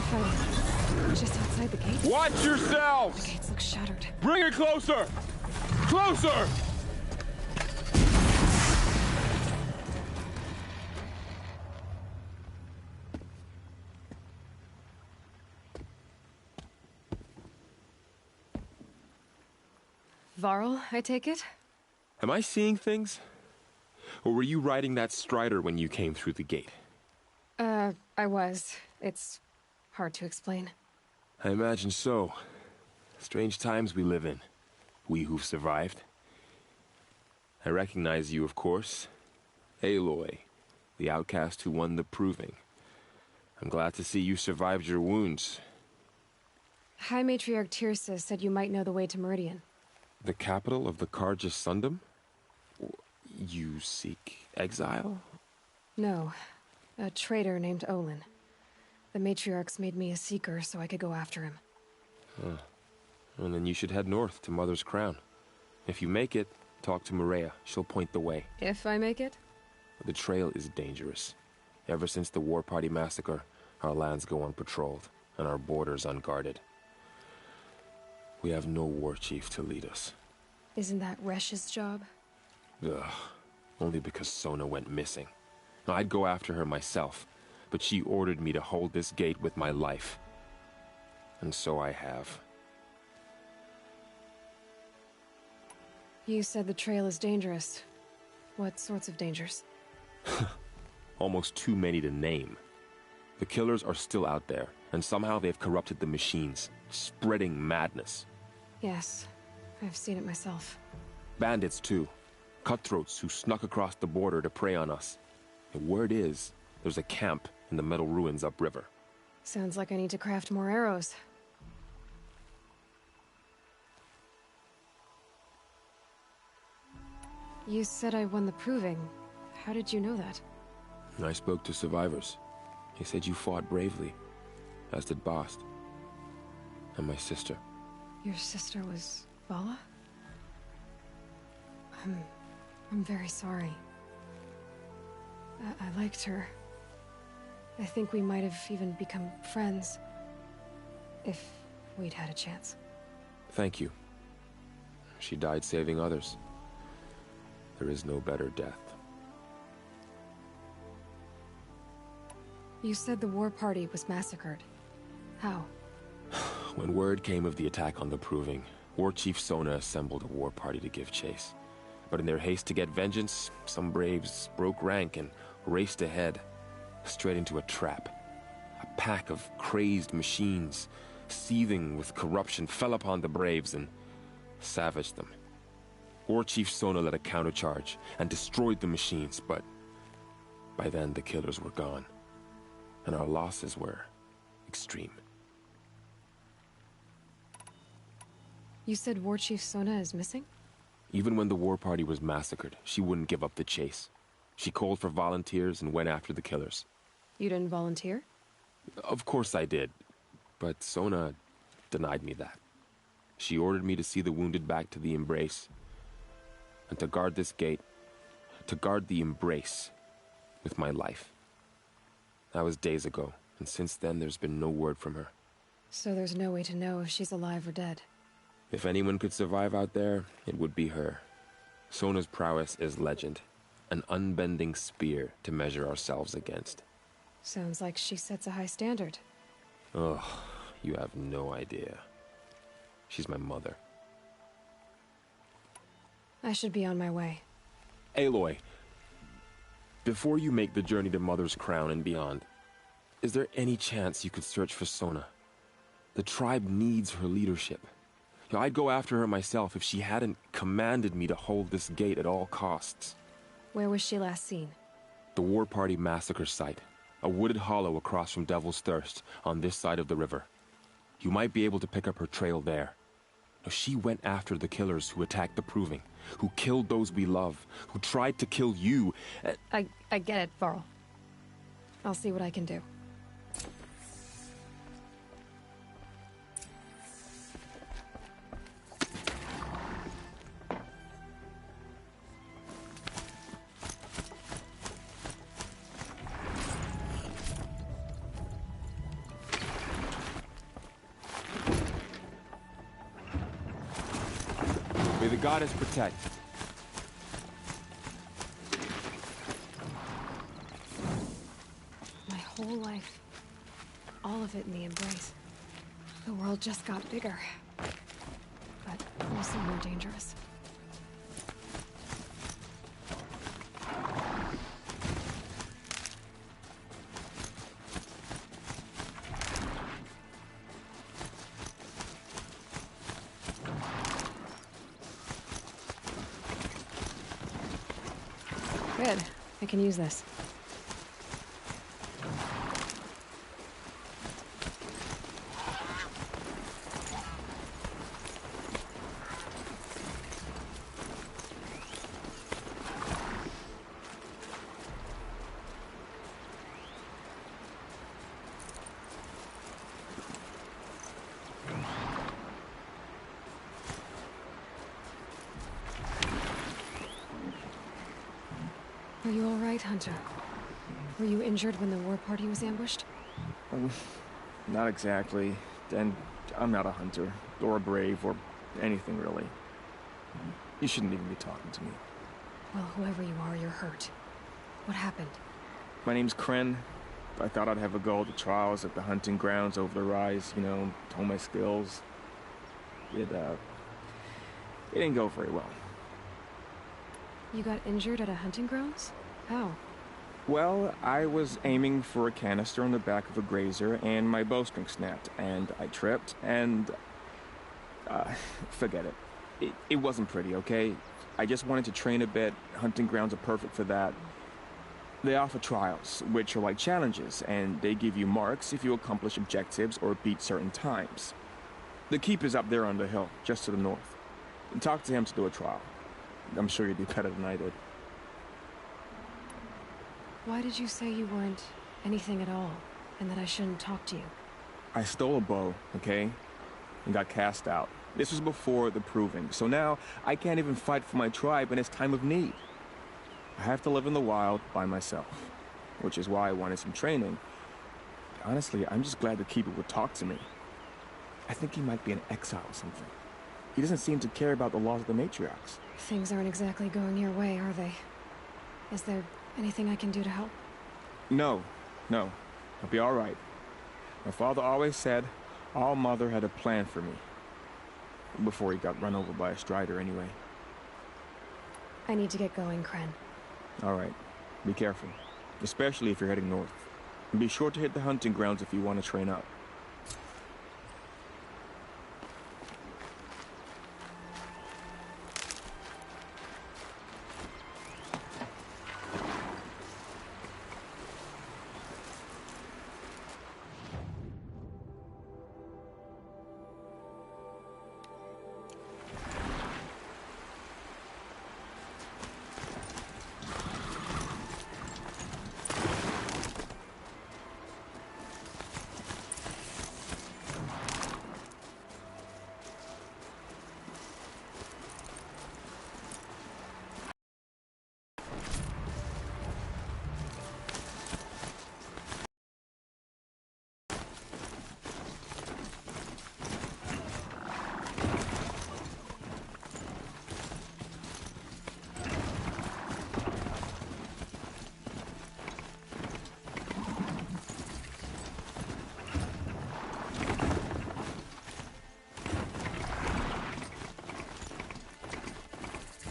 Fighting. Just outside the gate? Watch yourselves! The gates look shattered. Bring it closer! Closer! Varl, I take it? Am I seeing things? Or were you riding that strider when you came through the gate? I was. It's hard to explain. I imagine so. Strange times we live in. We who've survived. I recognize you, of course. Aloy, the outcast who won the proving. I'm glad to see you survived your wounds. High Matriarch Tirsa said you might know the way to Meridian. The capital of the Carja Sundom? You seek exile? No. A traitor named Olin. The Matriarchs made me a seeker so I could go after him. Huh. And then you should head north to Mother's Crown. If you make it, talk to Maria. She'll point the way. If I make it? The trail is dangerous. Ever since the War Party massacre, our lands go unpatrolled, and our borders unguarded. We have no war chief to lead us. Isn't that Resh's job? Ugh. Only because Sona went missing. I'd go after her myself, but she ordered me to hold this gate with my life. And so I have. You said the trail is dangerous. What sorts of dangers? Almost too many to name. The killers are still out there, and somehow they've corrupted the machines, spreading madness. Yes, I've seen it myself. Bandits, too. Cutthroats who snuck across the border to prey on us. The word is, there's a camp in the metal ruins upriver. Sounds like I need to craft more arrows. You said I won the proving. How did you know that? I spoke to survivors. He said you fought bravely, as did Bast. And my sister. Your sister was Vala? I'm very sorry. I liked her. I think we might have even become friends. If we'd had a chance. Thank you. She died saving others. There is no better death. You said the war party was massacred. How? When word came of the attack on the Proving, War Chief Sona assembled a war party to give chase. But in their haste to get vengeance, some braves broke rank and raced ahead, straight into a trap. A pack of crazed machines, seething with corruption, fell upon the braves and savaged them. War Chief Sona led a countercharge and destroyed the machines, but by then the killers were gone, and our losses were extreme. You said War Chief Sona is missing? Even when the war party was massacred, she wouldn't give up the chase. She called for volunteers and went after the killers. You didn't volunteer? Of course I did, but Sona denied me that. She ordered me to see the wounded back to the Embrace, and to guard this gate, to guard the Embrace with my life. That was days ago, and since then there's been no word from her. So there's no way to know if she's alive or dead. If anyone could survive out there, it would be her. Sona's prowess is legend, an unbending spear to measure ourselves against. Sounds like she sets a high standard. Ugh, you have no idea. She's my mother. I should be on my way. Aloy, before you make the journey to Mother's Crown and beyond, is there any chance you could search for Sona? The tribe needs her leadership. I'd go after her myself if she hadn't commanded me to hold this gate at all costs. Where was she last seen? The War Party massacre site. A wooded hollow across from Devil's Thirst, on this side of the river. You might be able to pick up her trail there. She went after the killers who attacked the Proving, who killed those we love, who tried to kill you. I get it, Varl. I'll see what I can do. Goddess protect. My whole life. All of it in the embrace. The world just got bigger. But also more dangerous. Good. I can use this. Are you all right, Hunter? Were you injured when the war party was ambushed? Not exactly. And I'm not a hunter, or a brave, or anything really. You shouldn't even be talking to me. Well, whoever you are, you're hurt. What happened? My name's Kren. I thought I'd have a go at the trials at the hunting grounds over the rise, you know, hone my skills. It didn't go very well. You got injured at a hunting grounds? How? Well, I was aiming for a canister on the back of a grazer, and my bowstring snapped, and I tripped, and... forget it. It wasn't pretty, okay? I just wanted to train a bit. Hunting grounds are perfect for that. They offer trials, which are like challenges, and they give you marks if you accomplish objectives or beat certain times. The Keeper's up there on the hill, just to the north. Talk to him to do a trial. I'm sure you'd do better than I did. Why did you say you weren't anything at all, and that I shouldn't talk to you? I stole a bow, okay? And got cast out. This was before the proving, so now I can't even fight for my tribe in its time of need. I have to live in the wild by myself, which is why I wanted some training. Honestly, I'm just glad the Keeper would talk to me. I think he might be in exile or something. He doesn't seem to care about the laws of the matriarchs. Things aren't exactly going your way, are they? Is there anything I can do to help? No. I'll be all right. My father always said All Mother had a plan for me. Before he got run over by a strider, anyway. I need to get going, Kren. All right. Be careful. Especially if you're heading north. And be sure to hit the hunting grounds if you want to train up.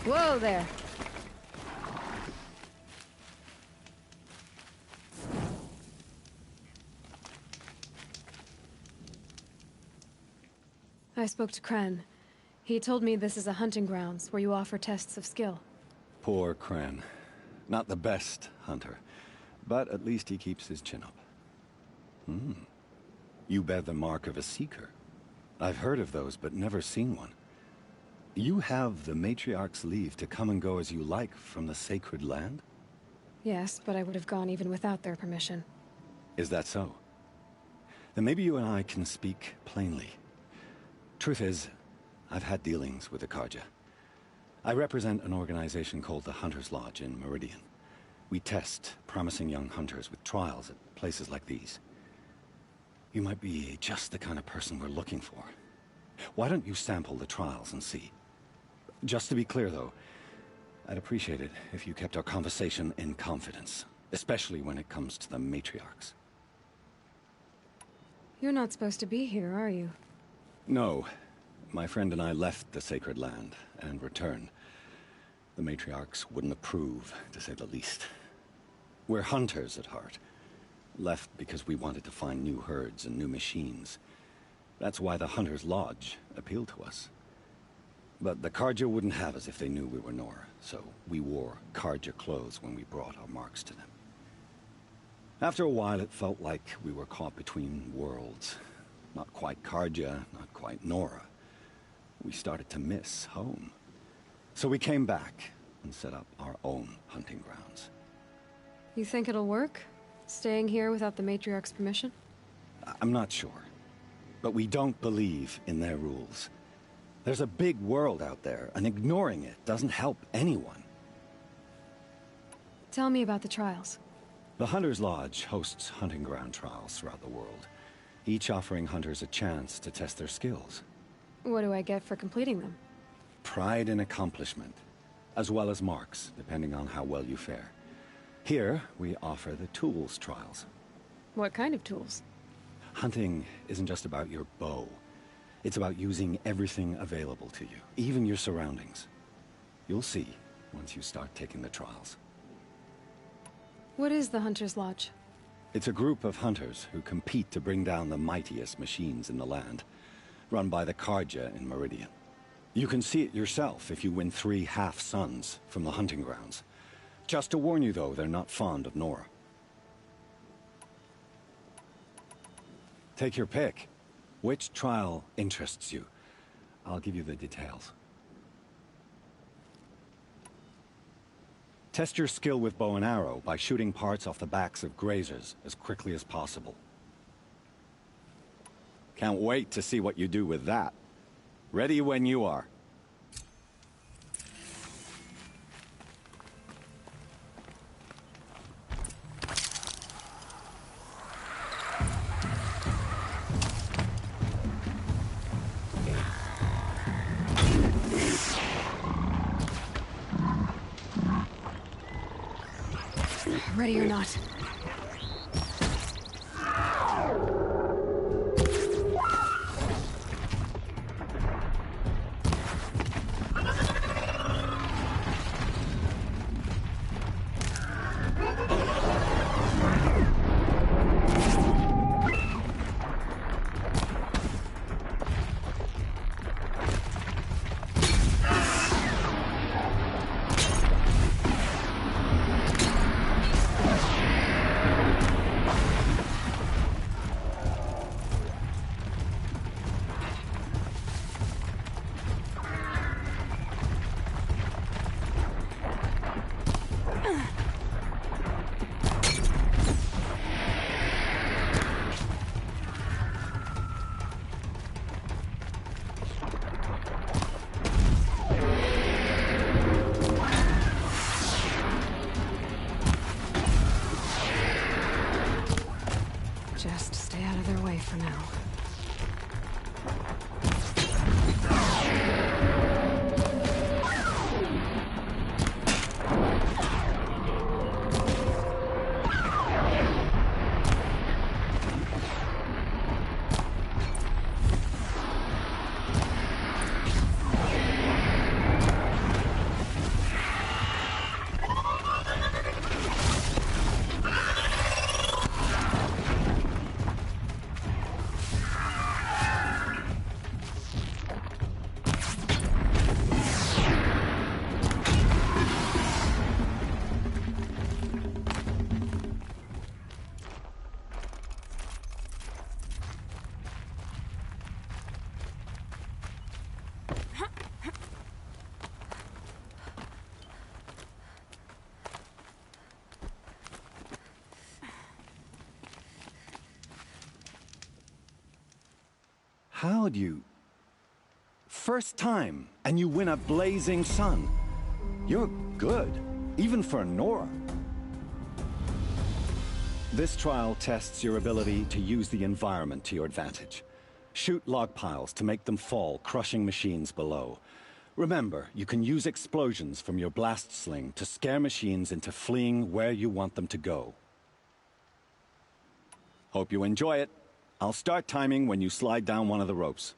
Whoa there! I spoke to Kren. He told me this is a hunting grounds where you offer tests of skill. Poor Kren. Not the best hunter, but at least he keeps his chin up. You bear the mark of a seeker. I've heard of those, but never seen one. You have the matriarch's leave to come and go as you like from the sacred land? Yes, but I would have gone even without their permission. Is that so? Then maybe you and I can speak plainly. Truth is, I've had dealings with the Karja. I represent an organization called the Hunter's Lodge in Meridian. We test promising young hunters with trials at places like these. You might be just the kind of person we're looking for. Why don't you sample the trials and see? Just to be clear, though, I'd appreciate it if you kept our conversation in confidence, especially when it comes to the matriarchs. You're not supposed to be here, are you? No. My friend and I left the sacred land and returned. The matriarchs wouldn't approve, to say the least. We're hunters at heart. Left because we wanted to find new herds and new machines. That's why the Hunter's Lodge appealed to us. But the Carja wouldn't have us if they knew we were Nora, so we wore Carja clothes when we brought our marks to them. After a while, it felt like we were caught between worlds. Not quite Carja, not quite Nora. We started to miss home. So we came back and set up our own hunting grounds. You think it'll work? Staying here without the Matriarch's permission? I'm not sure. But we don't believe in their rules. There's a big world out there, and ignoring it doesn't help anyone. Tell me about the trials. The Hunter's Lodge hosts hunting ground trials throughout the world, each offering hunters a chance to test their skills. What do I get for completing them? Pride in accomplishment, as well as marks, depending on how well you fare. Here, we offer the tools trials. What kind of tools? Hunting isn't just about your bow. It's about using everything available to you, even your surroundings. You'll see once you start taking the trials. What is the Hunter's Lodge? It's a group of hunters who compete to bring down the mightiest machines in the land, run by the Carja in Meridian. You can see it yourself if you win 3 half-suns from the hunting grounds. Just to warn you, though, they're not fond of Nora. Take your pick. Which trial interests you? I'll give you the details. Test your skill with bow and arrow by shooting parts off the backs of grazers as quickly as possible. Can't wait to see what you do with that. Ready when you are. Ready or not. Just stay out of their way for now. How'd you... First time, and you win a blazing sun. You're good, even for Nora. This trial tests your ability to use the environment to your advantage. Shoot log piles to make them fall, crushing machines below. Remember, you can use explosions from your blast sling to scare machines into fleeing where you want them to go. Hope you enjoy it. I'll start timing when you slide down one of the ropes.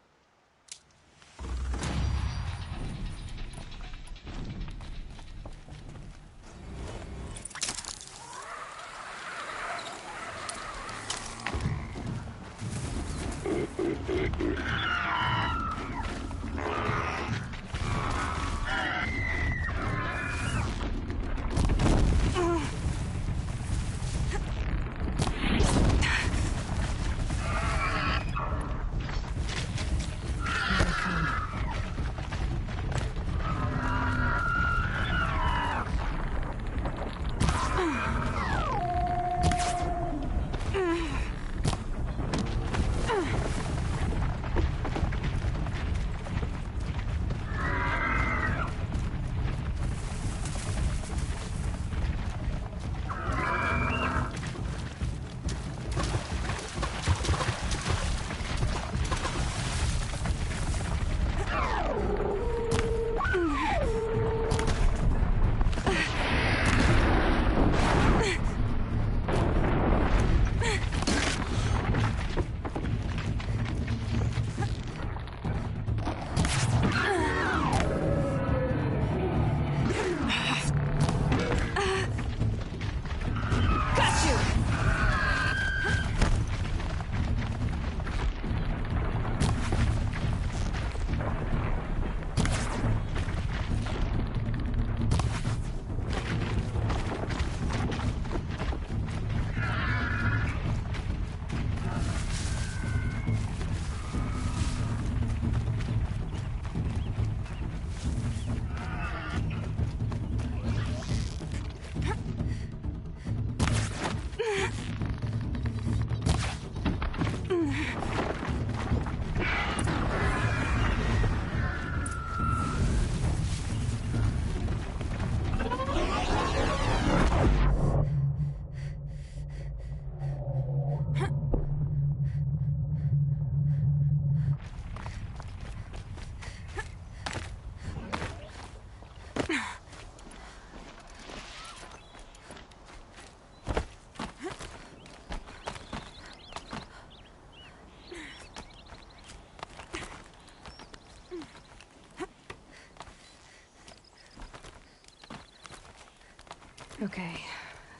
Okay,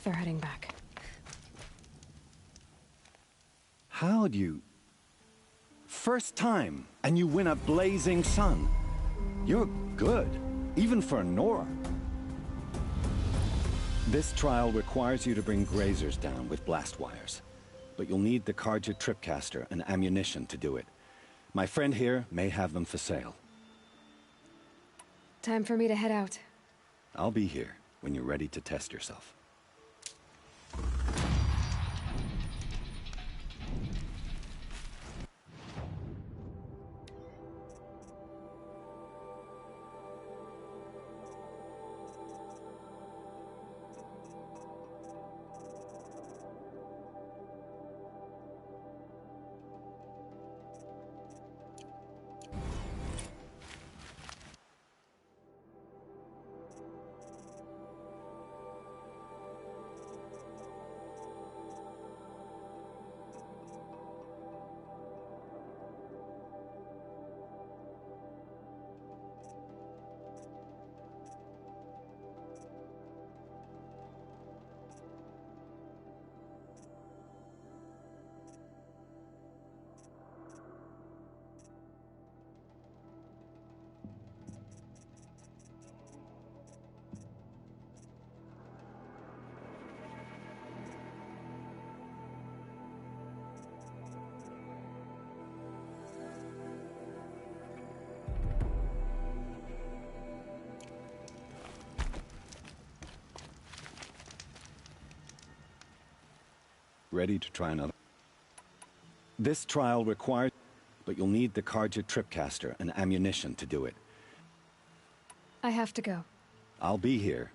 they're heading back. How'd you... First time, and you win a blazing sun. You're good, even for Nora. This trial requires you to bring grazers down with blast wires. But you'll need the Carja tripcaster and ammunition to do it. My friend here may have them for sale. Time for me to head out. I'll be here when you're ready to test yourself. Ready to try another? This trial requires... But you'll need the Carja tripcaster and ammunition to do it. I have to go. I'll be here.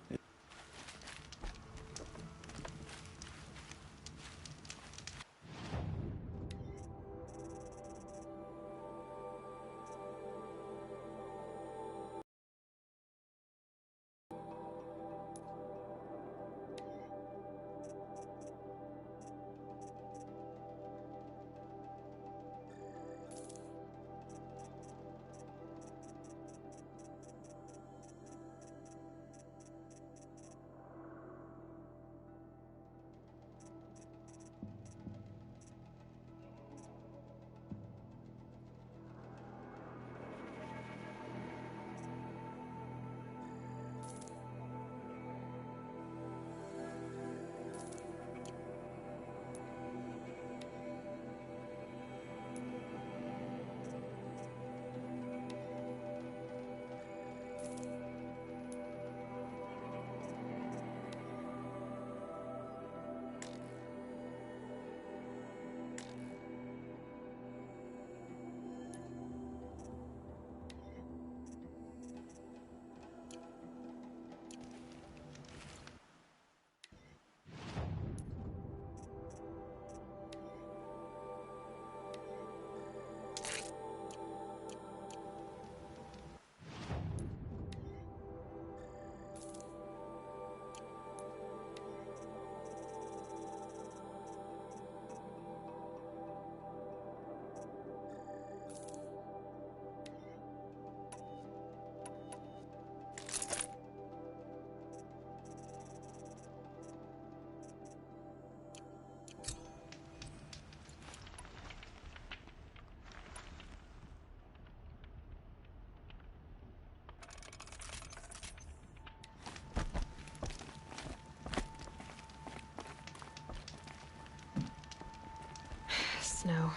snow.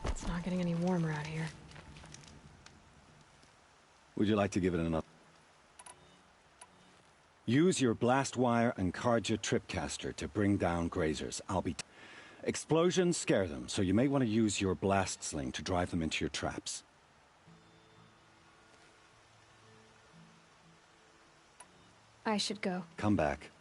It's not getting any warmer out here. Would you like to give it another? Use your blast wire and Karja tripcaster to bring down grazers. Explosions scare them, so you may want to use your blast sling to drive them into your traps. I should go. Come back.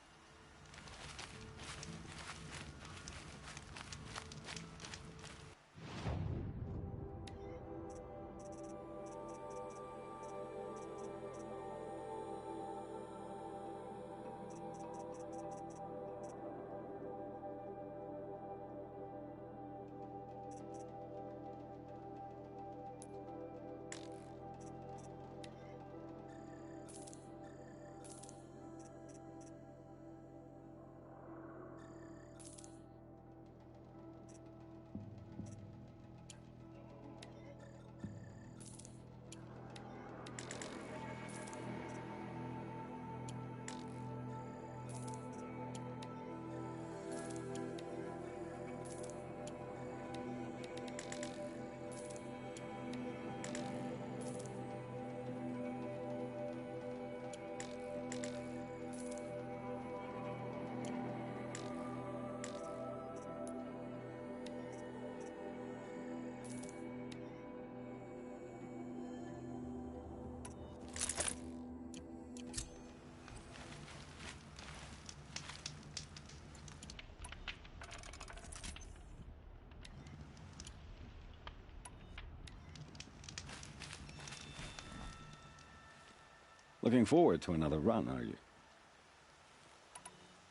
Looking forward to another run, are you?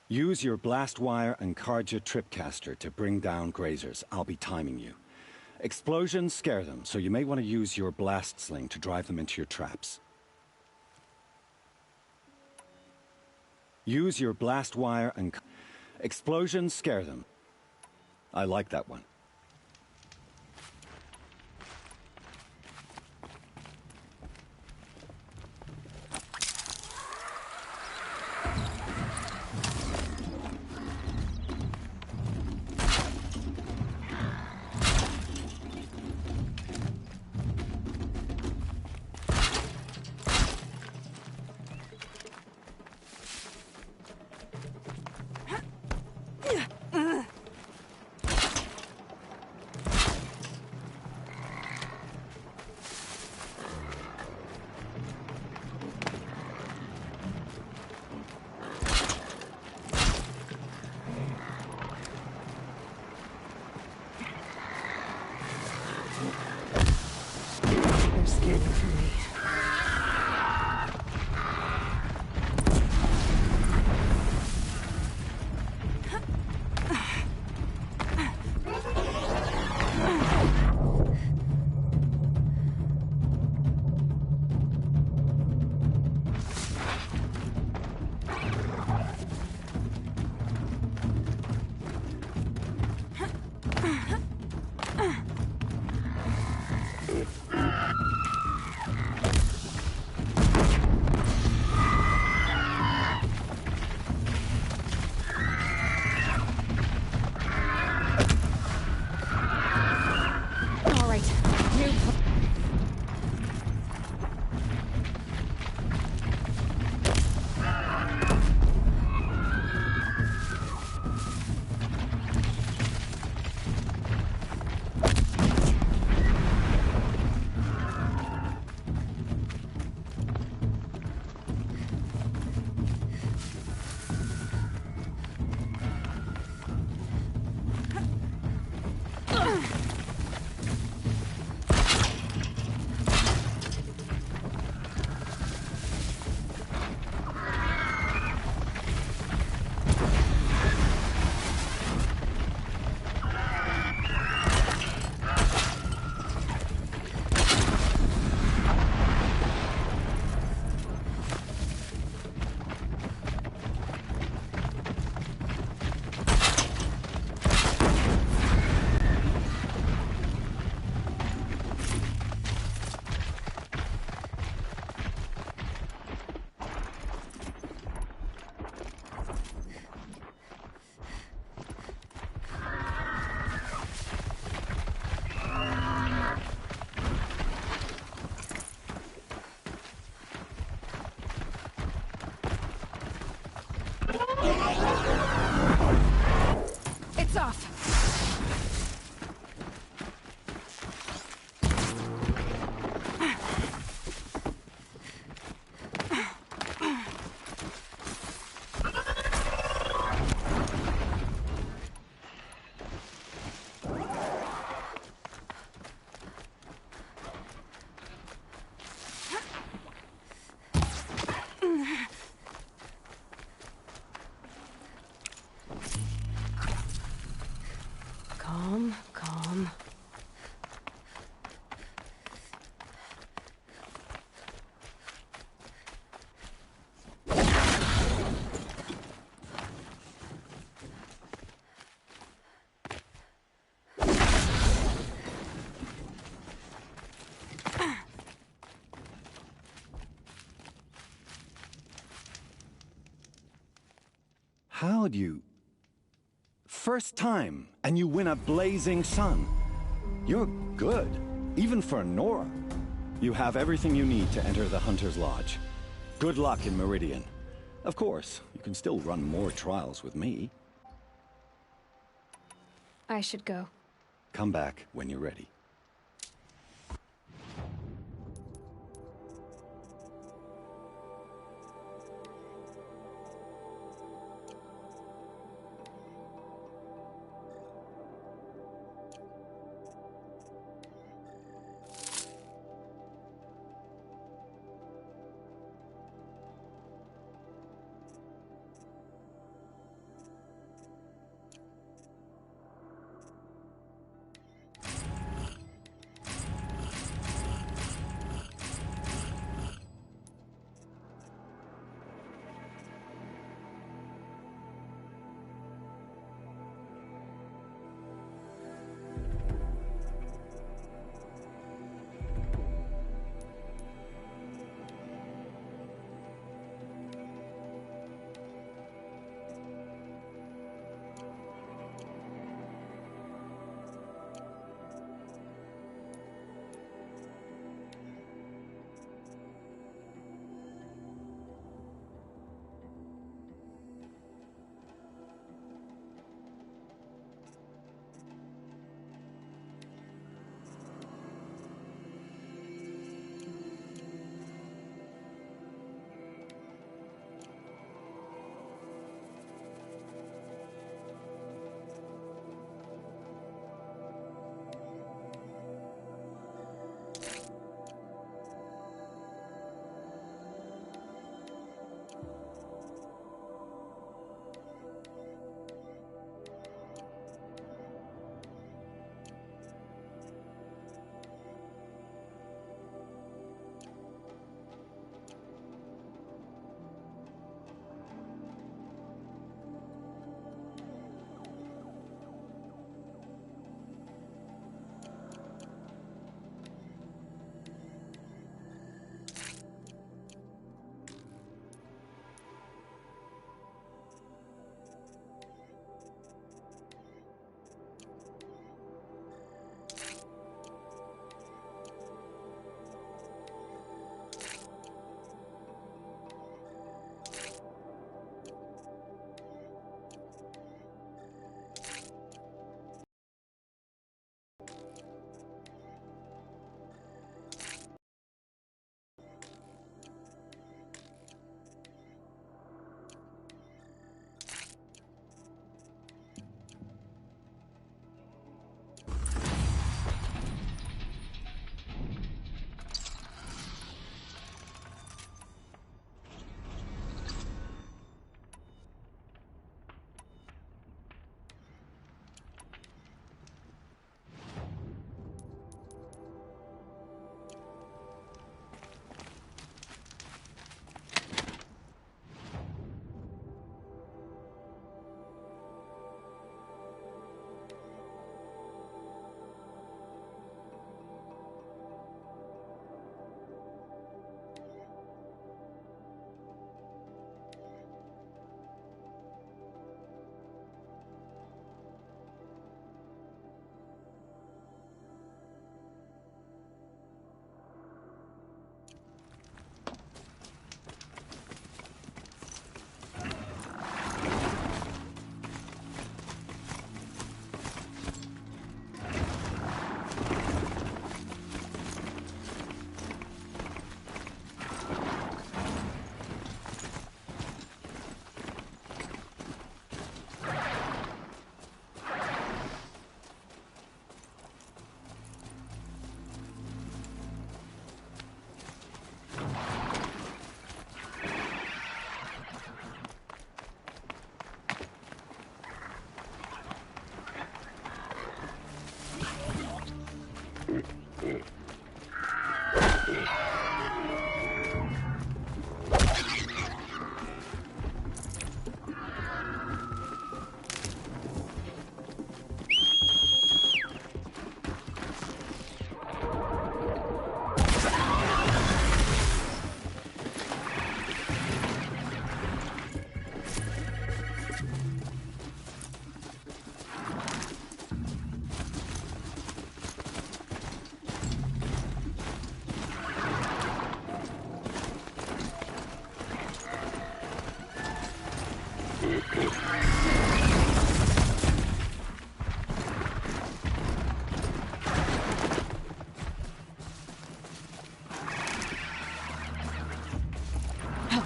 Use your blast wire and Karja tripcaster to bring down grazers. I'll be timing you. Explosions scare them, so you may want to use your blast sling to drive them into your traps. Use your blast wire and... Explosions scare them. I like that one. They're scared for me. All right, new Calm, calm. How'd you... First time, and you win a blazing sun. You're good, even for Nora. You have everything you need to enter the Hunter's Lodge. Good luck in Meridian. Of course, you can still run more trials with me. I should go. Come back when you're ready.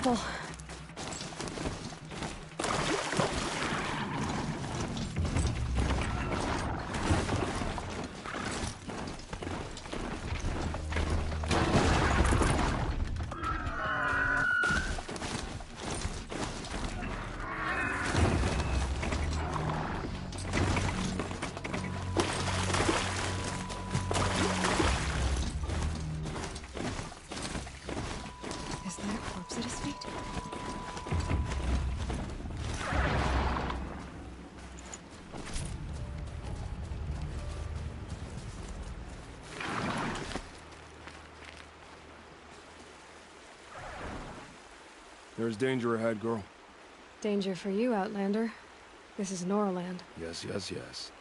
careful. Is that a corpse at his feet? There's danger ahead, girl. Danger for you, Outlander. This is Norland. Yes, yes, yes.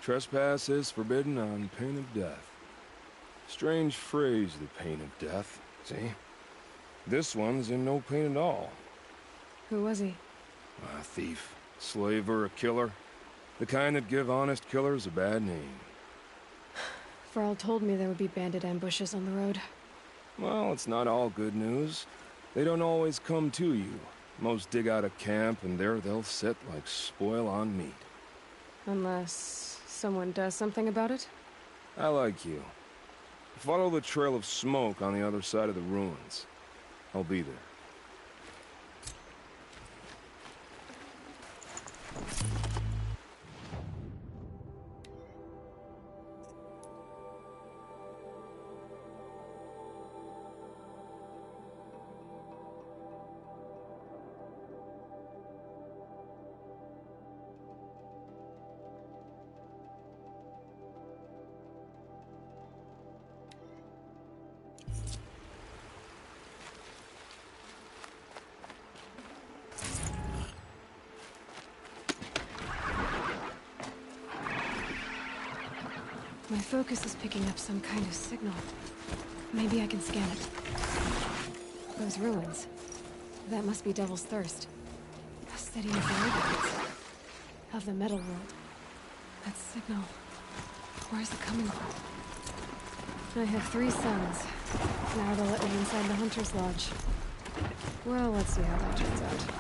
Trespass is forbidden on pain of death. Strange phrase, the pain of death. See? This one's in no pain at all. Who was he? A thief, slaver, a killer. The kind that give honest killers a bad name. Farrell told me there would be bandit ambushes on the road. Well, it's not all good news. They don't always come to you. Most dig out a camp, and there they'll sit like spoil on meat. Unless someone does something about it? I like you. Follow the trail of smoke on the other side of the ruins. I'll be there. My focus is picking up some kind of signal. Maybe I can scan it. Those ruins. That must be Devil's Thirst. A city of the Argonauts. Of the metal world. That signal. Where's it coming from? I have 3 sons. Now they'll let me inside the Hunter's Lodge. Well, let's see how that turns out.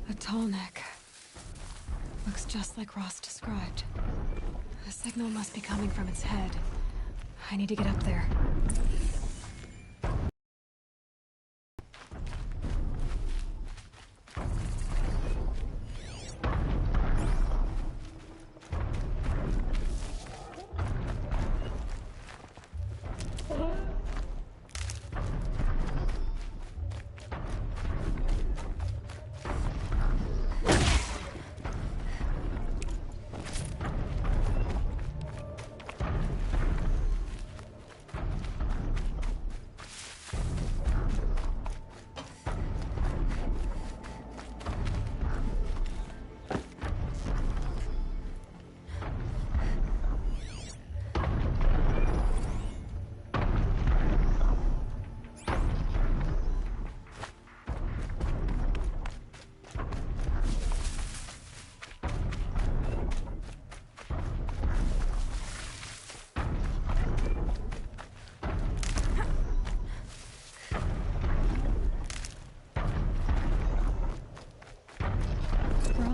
A tall neck. Looks just like Ross described. The signal must be coming from its head. I need to get up there.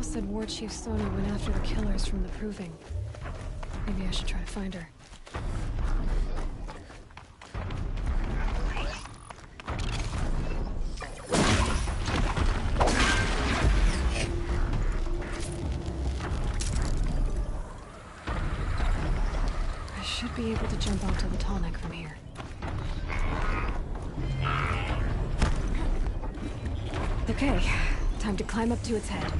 said War Chief Sona went after the killers from the Proving. Maybe I should try to find her. I should be able to jump onto the tall neck from here. Okay, time to climb up to its head.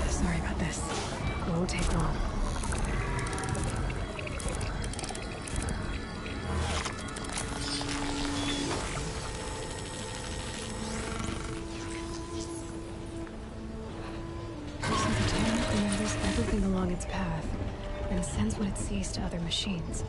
Sorry about this. Won't take long. So the tunnel remembers everything along its path and sends what it sees to other machines.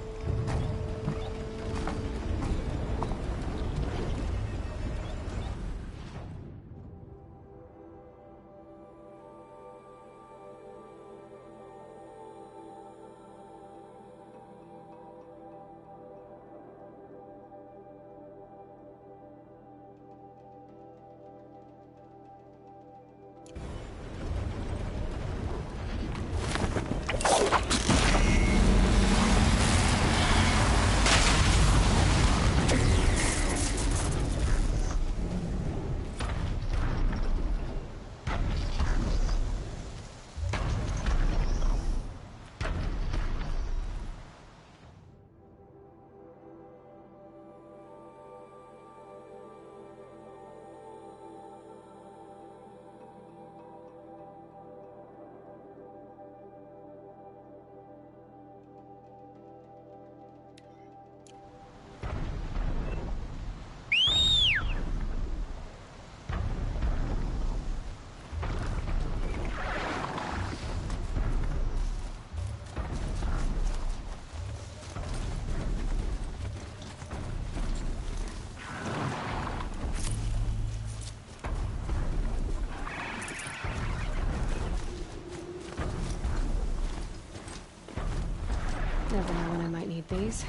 Never know when I might need these.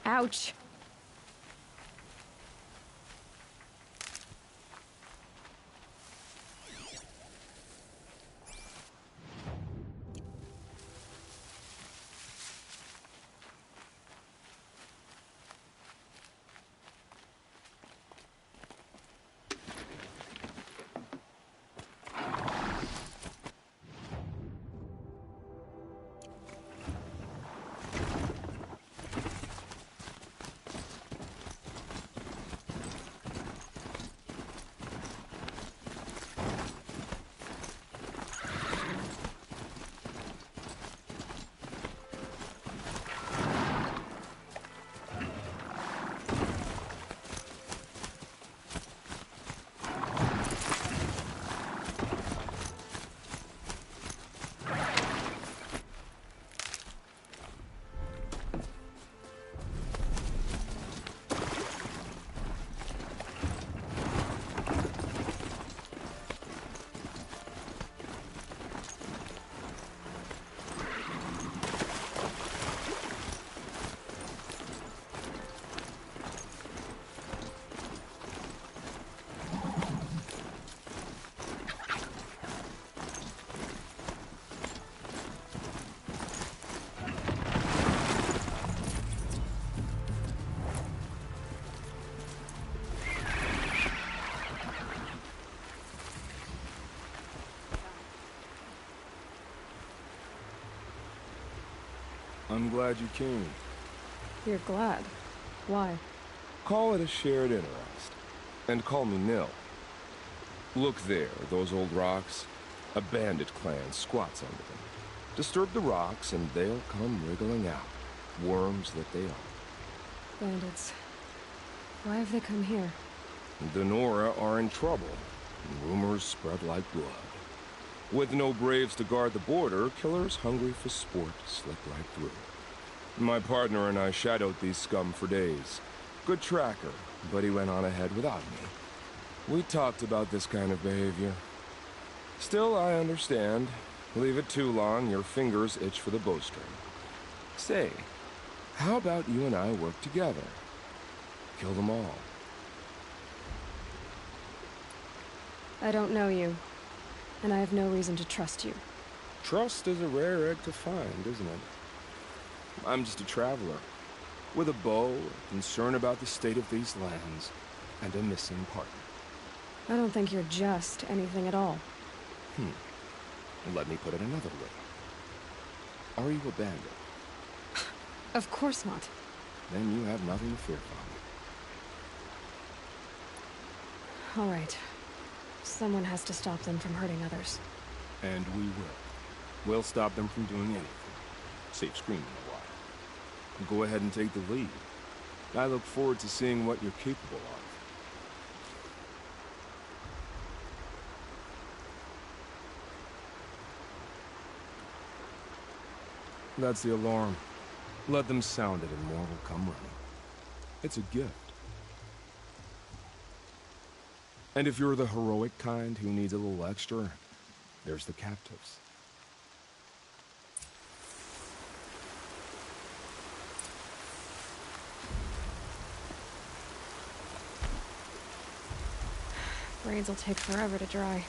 Ouch. I'm glad you came. You're glad. Why? Call it a shared interest. And call me Nil. Look there, those old rocks. A bandit clan squats under them. Disturb the rocks and they'll come wriggling out. Worms that they are. Bandits. Why have they come here? The Nora are in trouble. Rumors spread like blood. With no braves to guard the border, killers hungry for sport slip right through. My partner and I shadowed these scum for days. Good tracker, but he went on ahead without me. We talked about this kind of behavior. Still, I understand. Leave it too long, your fingers itch for the bowstring. Say, how about you and I work together? Kill them all. I don't know you, and I have no reason to trust you. Trust is a rare egg to find, isn't it? I'm just a traveler, with a bow, a concern about the state of these lands, and a missing partner. I don't think you're just anything at all. Let me put it another way. Are you a bandit? Of course not. Then you have nothing to fear from me. All right. Someone has to stop them from hurting others. And we will. We'll stop them from doing anything. Save screaming a while. Go ahead and take the lead. I look forward to seeing what you're capable of. That's the alarm. Let them sound it and more will come running. It's a gift. And if you're the heroic kind who needs a little extra, there's the captives. Braids will take forever to dry.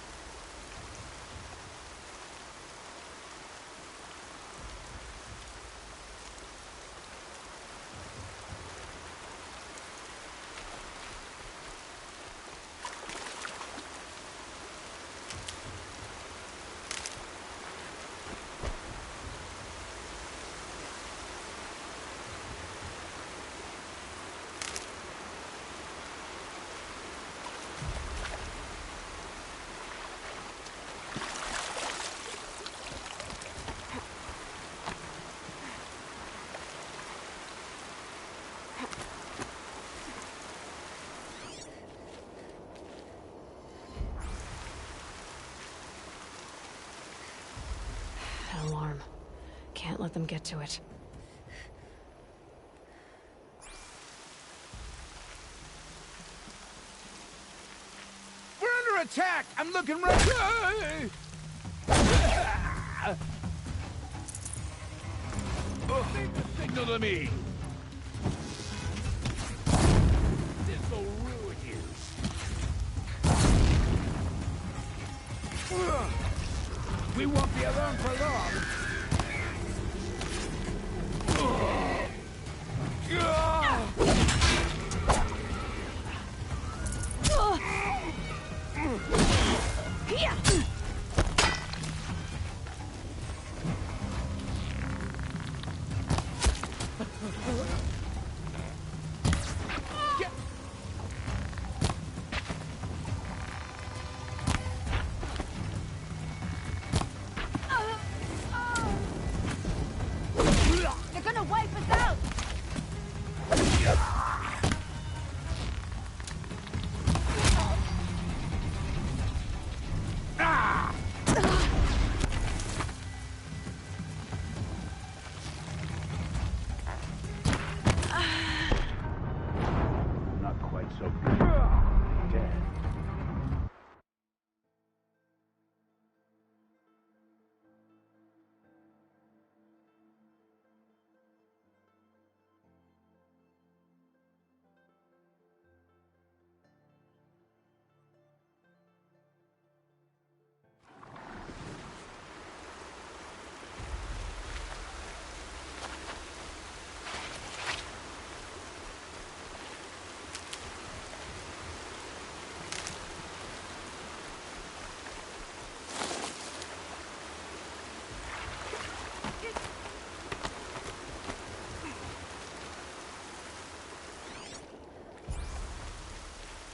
Alarm. Can't let them get to it. We're under attack! I'm looking right... Make the signal to me! This'll ruin you! We won't be alone for long! They're gonna wipe us out! Not quite so good. Dead.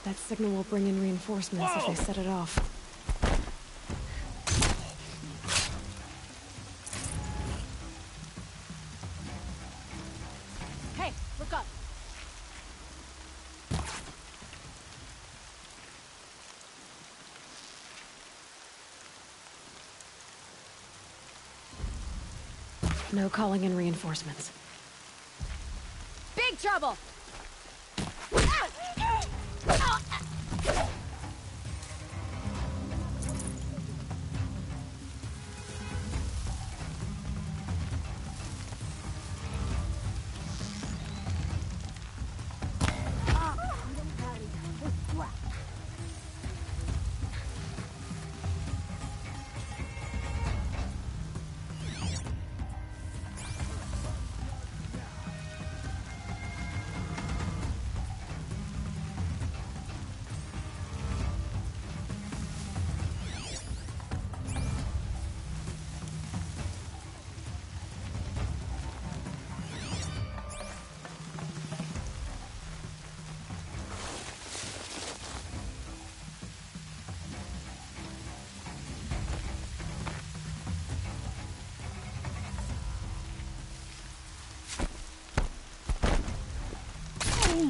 That signal will bring in reinforcements if they set it off. Hey, look up. No calling in reinforcements. Big trouble!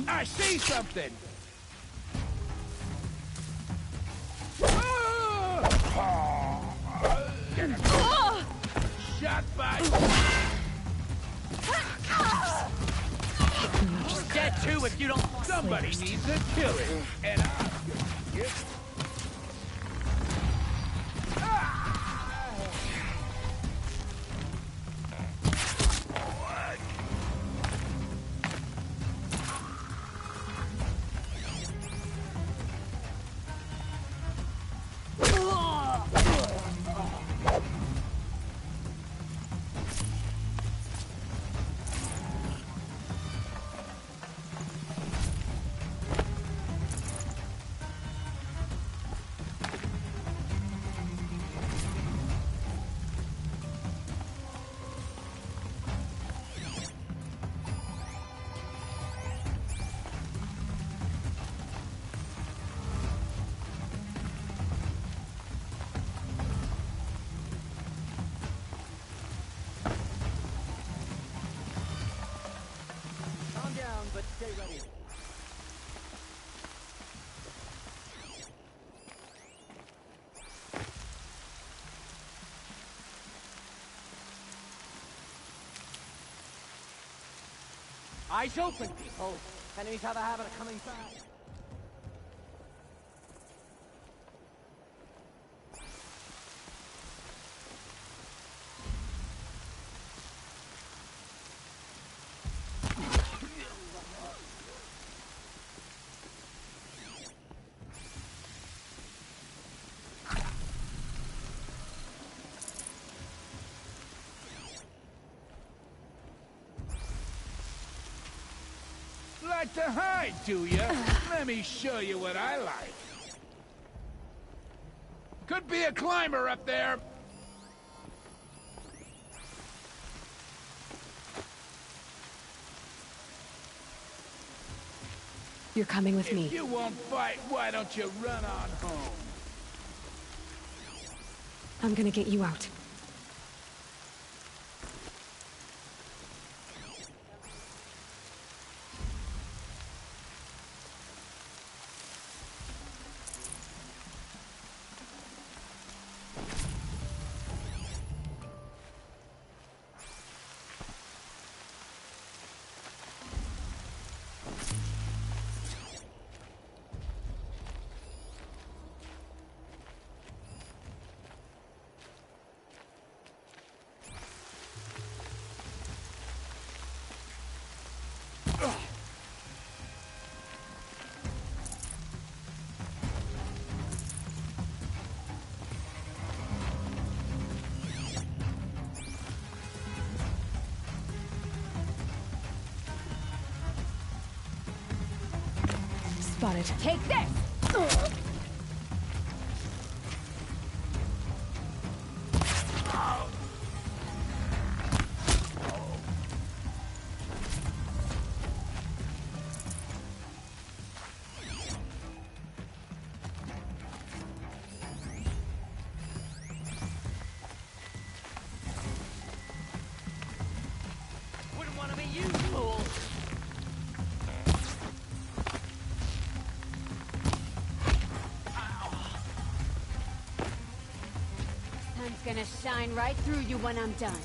I see something! Shot by... Dead too if you don't... Somebody needs a killing, and I'm gonna get... Eyes open, people. Enemies have a habit of coming back. Like to hide, do ya? Let me show you what I like. Could be a climber up there. You're coming with me. If you won't fight, why don't you run on home? I'm gonna get you out. Spotted. Take this! shine right through you when I'm done.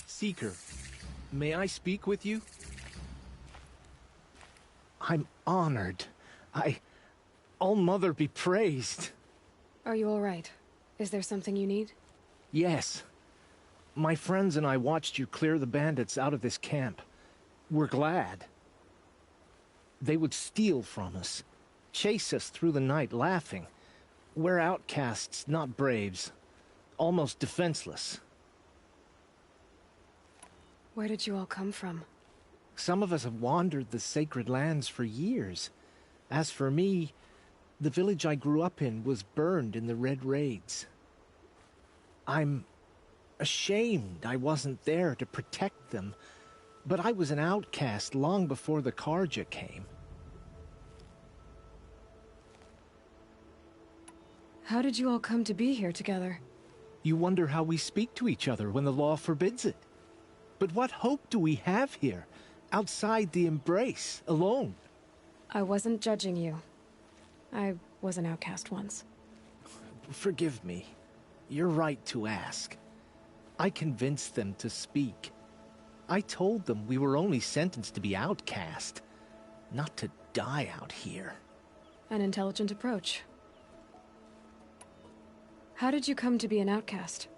Seeker, may I speak with you? I'm honored. All-Mother be praised. Are you all right? Is there something you need? Yes. My friends and I watched you clear the bandits out of this camp. We're glad. They would steal from us, chase us through the night laughing. We're outcasts, not braves. Almost defenseless. Where did you all come from? Some of us have wandered the sacred lands for years. As for me, the village I grew up in was burned in the Red Raids. I'm ashamed I wasn't there to protect them, but I was an outcast long before the Karja came. How did you all come to be here together? You wonder how we speak to each other when the law forbids it. But what hope do we have here, outside the embrace, alone? I wasn't judging you. I was an outcast once. Forgive me. You're right to ask. I convinced them to speak. I told them we were only sentenced to be outcast, not to die out here. An intelligent approach. How did you come to be an outcast?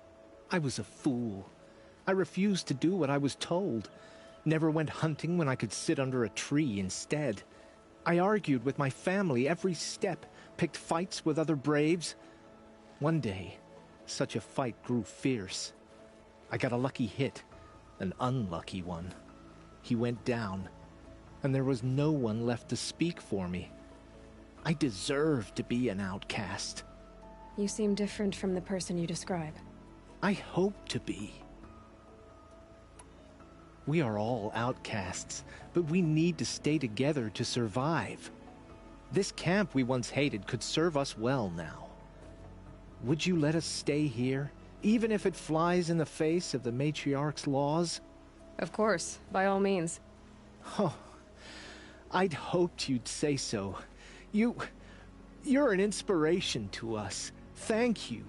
I was a fool. I refused to do what I was told. Never went hunting when I could sit under a tree instead. I argued with my family every step, picked fights with other braves. One day, such a fight grew fierce. I got a lucky hit, an unlucky one. He went down, and there was no one left to speak for me. I deserved to be an outcast. You seem different from the person you describe. I hope to be. We are all outcasts, but we need to stay together to survive. This camp we once hated could serve us well now. Would you let us stay here, even if it flies in the face of the matriarch's laws? Of course, by all means. Oh, I'd hoped you'd say so. You're an inspiration to us. Thank you.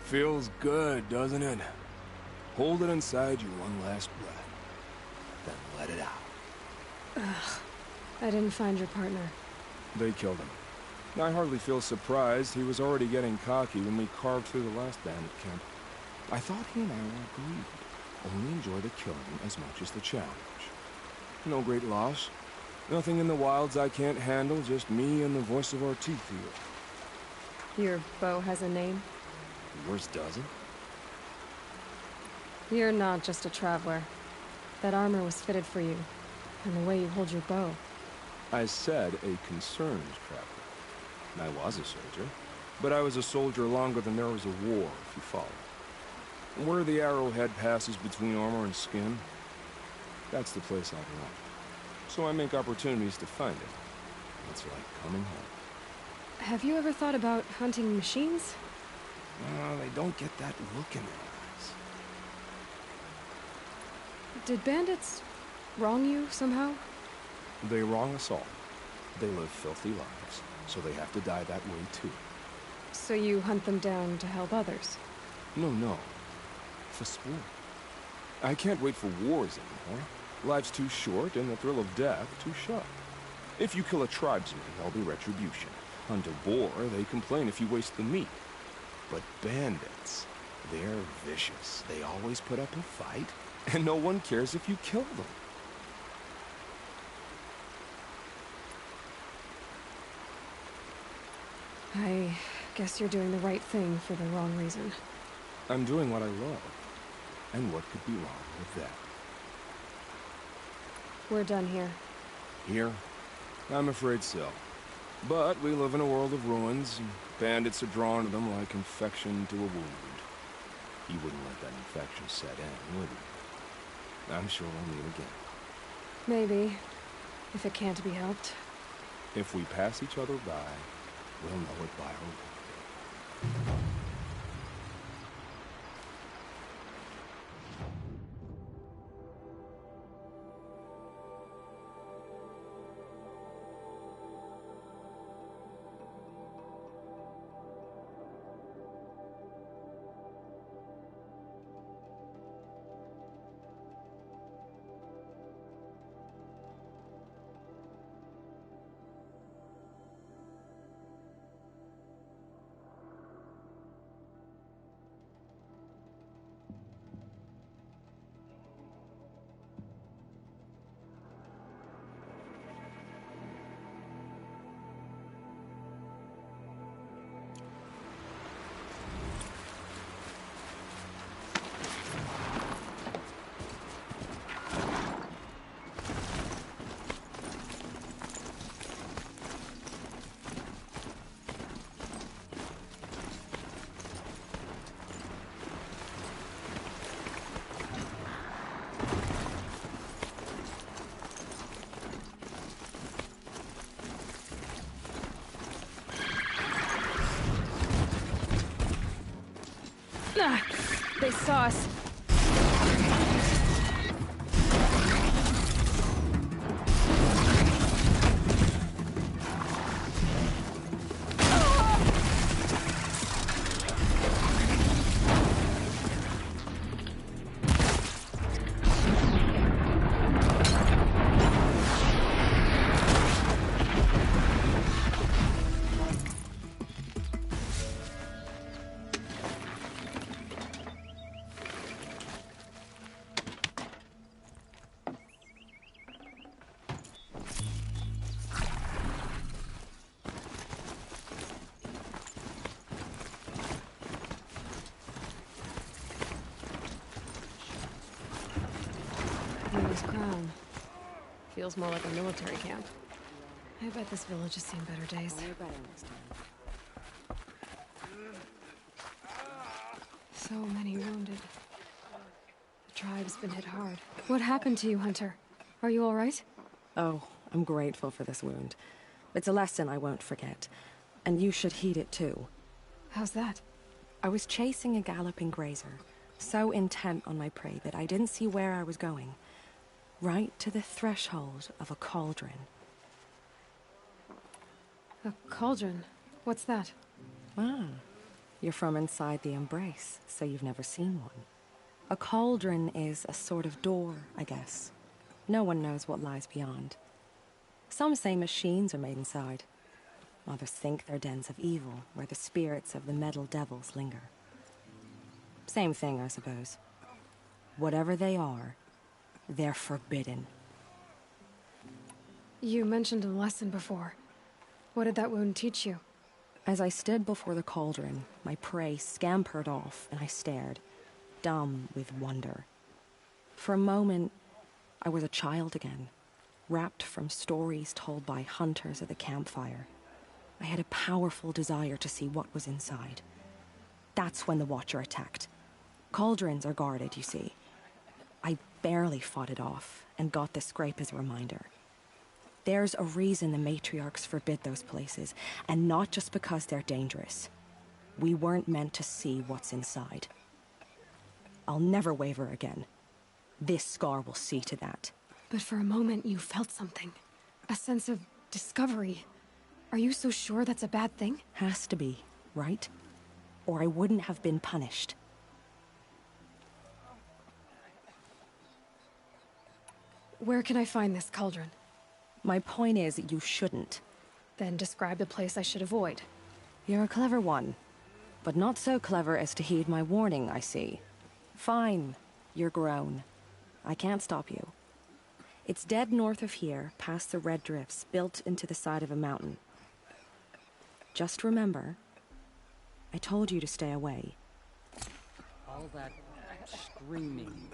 Feels good, doesn't it? Hold it inside you one last breath, then let it out. Ugh. I didn't find your partner. They killed him. I hardly feel surprised. He was already getting cocky when we carved through the last bandit camp. I thought he and I were agreed. Only enjoy the killing as much as the challenge. No great loss. Nothing in the wilds I can't handle, just me and the voice of our teeth here. Your bow has a name? Yours doesn't? You're not just a traveler. That armor was fitted for you, and the way you hold your bow. I said a concerned traveler. I was a soldier, but I was a soldier longer than there was a war, if you follow. Where the arrowhead passes between armor and skin, that's the place I belong. So I make opportunities to find it. It's like coming home. Have you ever thought about hunting machines? They don't get that look in their eyes. Did bandits wrong you somehow? They wrong us all. They live filthy lives, so they have to die that way too. So you hunt them down to help others? No. For sport. I can't wait for wars anymore. Life's too short, and the thrill of death too sharp. If you kill a tribesman, there'll be retribution. Hunt a boar, they complain if you waste the meat. But bandits, they're vicious. They always put up a fight, and no one cares if you kill them. I guess you're doing the right thing for the wrong reason. I'm doing what I love. And what could be wrong with that? We're done here. Here? I'm afraid so. But we live in a world of ruins, and bandits are drawn to them like infection to a wound. You wouldn't let that infection set in, would you? I'm sure we'll meet again. Maybe. If it can't be helped. If we pass each other by, we'll know it by our work. Ah, they saw us. Hero's Crown. Feels more like a military camp. I bet this village has seen better days. So many wounded. The tribe's been hit hard. What happened to you, Hunter? Are you all right? Oh, I'm grateful for this wound. It's a lesson I won't forget. And you should heed it too. How's that? I was chasing a galloping grazer, so intent on my prey that I didn't see where I was going. Right to the threshold of a cauldron. A cauldron? What's that? Ah, You're from inside the embrace, so you've never seen one. A cauldron is a sort of door, I guess. No one knows what lies beyond. Some say machines are made inside. Others think they're dens of evil, where the spirits of the metal devils linger. Same thing, I suppose. Whatever they are, they're forbidden. You mentioned a lesson before. What did that wound teach you? As I stood before the cauldron, my prey scampered off, and I stared, dumb with wonder. For a moment, I was a child again, wrapped from stories told by hunters at the campfire. I had a powerful desire to see what was inside. That's when the Watcher attacked. Cauldrons are guarded, you see. I barely fought it off, and got the scrape as a reminder. There's a reason the matriarchs forbid those places, and not just because they're dangerous. We weren't meant to see what's inside. I'll never waver again. This scar will see to that. But for a moment you felt something. A sense of discovery. Are you so sure that's a bad thing? Has to be, right? Or I wouldn't have been punished. Where can I find this cauldron? My point is, you shouldn't. Then describe the place I should avoid. You're a clever one, but not so clever as to heed my warning, I see. Fine, you're grown. I can't stop you. It's dead north of here, past the red drifts, built into the side of a mountain. Just remember, I told you to stay away. All that screaming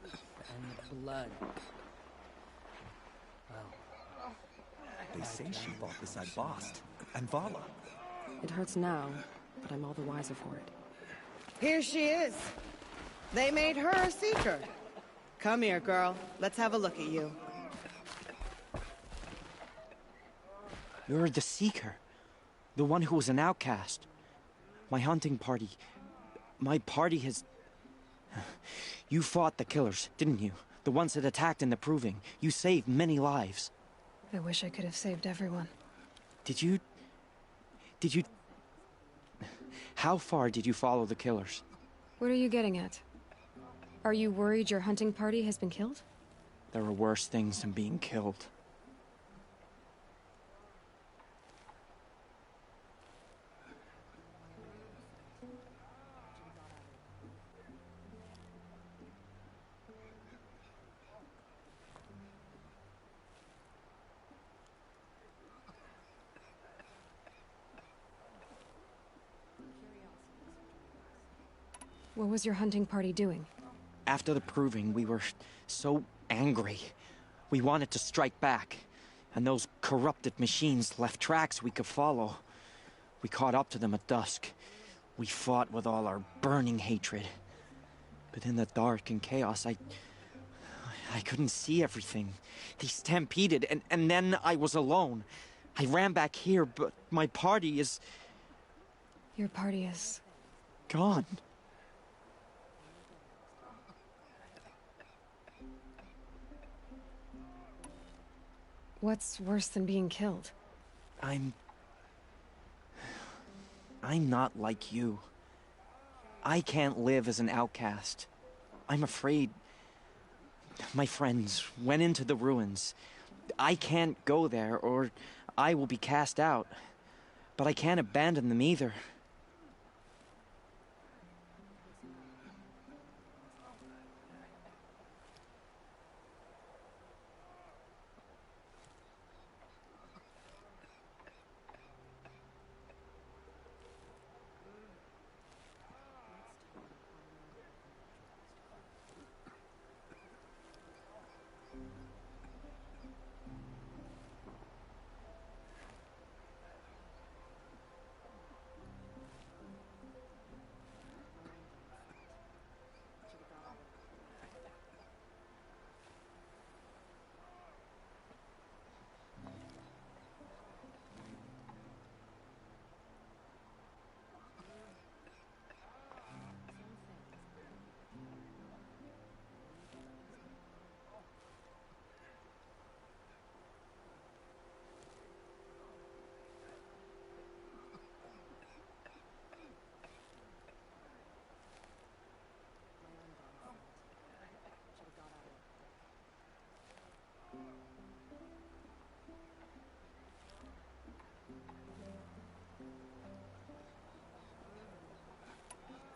and blood. Well, they say she fought beside Bast and Vala. It hurts now, but I'm all the wiser for it. Here she is. They made her a seeker. Come here, girl. Let's have a look at you. You're the Seeker. The one who was an outcast. My hunting party. My party has... You fought the killers, didn't you? The ones that attacked in the Proving. You saved many lives. I wish I could have saved everyone. Did you... How far did you follow the killers? What are you getting at? Are you worried your hunting party has been killed? There are worse things than being killed. What was your hunting party doing? After the Proving, we were so angry. We wanted to strike back. And those corrupted machines left tracks we could follow. We caught up to them at dusk. We fought with all our burning hatred. But in the dark and chaos, I couldn't see everything. They stampeded, and then I was alone. I ran back here, but my party is... Your party is... gone. What's worse than being killed? I'm not like you. I can't live as an outcast. I'm afraid... My friends went into the ruins. I can't go there, or I will be cast out. But I can't abandon them either.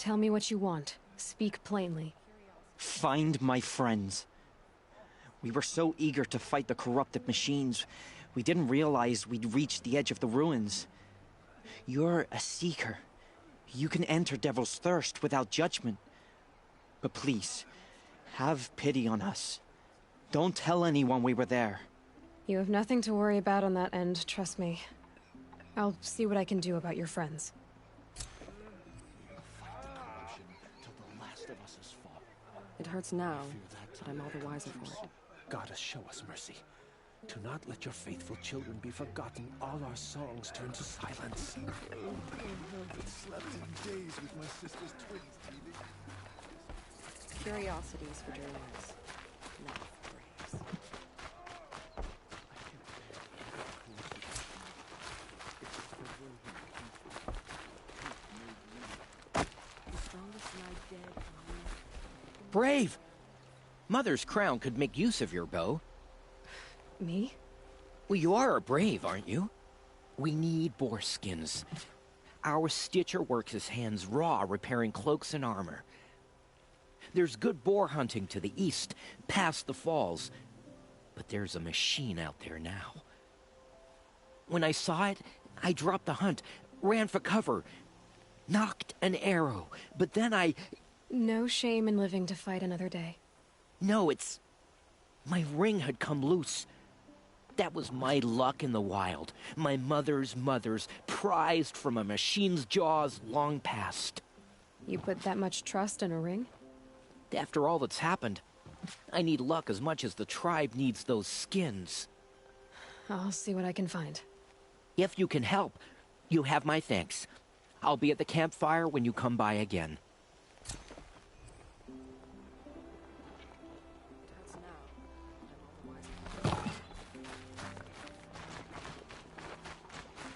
Tell me what you want. Speak plainly. Find my friends. We were so eager to fight the corrupted machines, we didn't realize we'd reached the edge of the ruins. You're a seeker. You can enter Devil's Thirst without judgment. But please, have pity on us. Don't tell anyone we were there. You have nothing to worry about on that end, trust me. I'll see what I can do about your friends. It hurts now, but I'm all the wiser for it. Goddess, show us mercy. Do not let your faithful children be forgotten. All our songs turn to silence. I haven't slept in days with my sister's twins, Davy. Curiosities for dreamers, not braves. Brave! Mother's crown could make use of your bow. Me? Well, you are a brave, aren't you? We need boar skins. Our stitcher works his hands raw repairing cloaks and armor. There's good boar hunting to the east, past the falls. But there's a machine out there now. When I saw it, I dropped the hunt, ran for cover, knocked an arrow, but then I... No shame in living to fight another day. No, it's... my ring had come loose. That was my luck in the wild. My mother's prized from a machine's jaws long past. You put that much trust in a ring? After all that's happened, I need luck as much as the tribe needs those skins. I'll see what I can find. If you can help, you have my thanks. I'll be at the campfire when you come by again.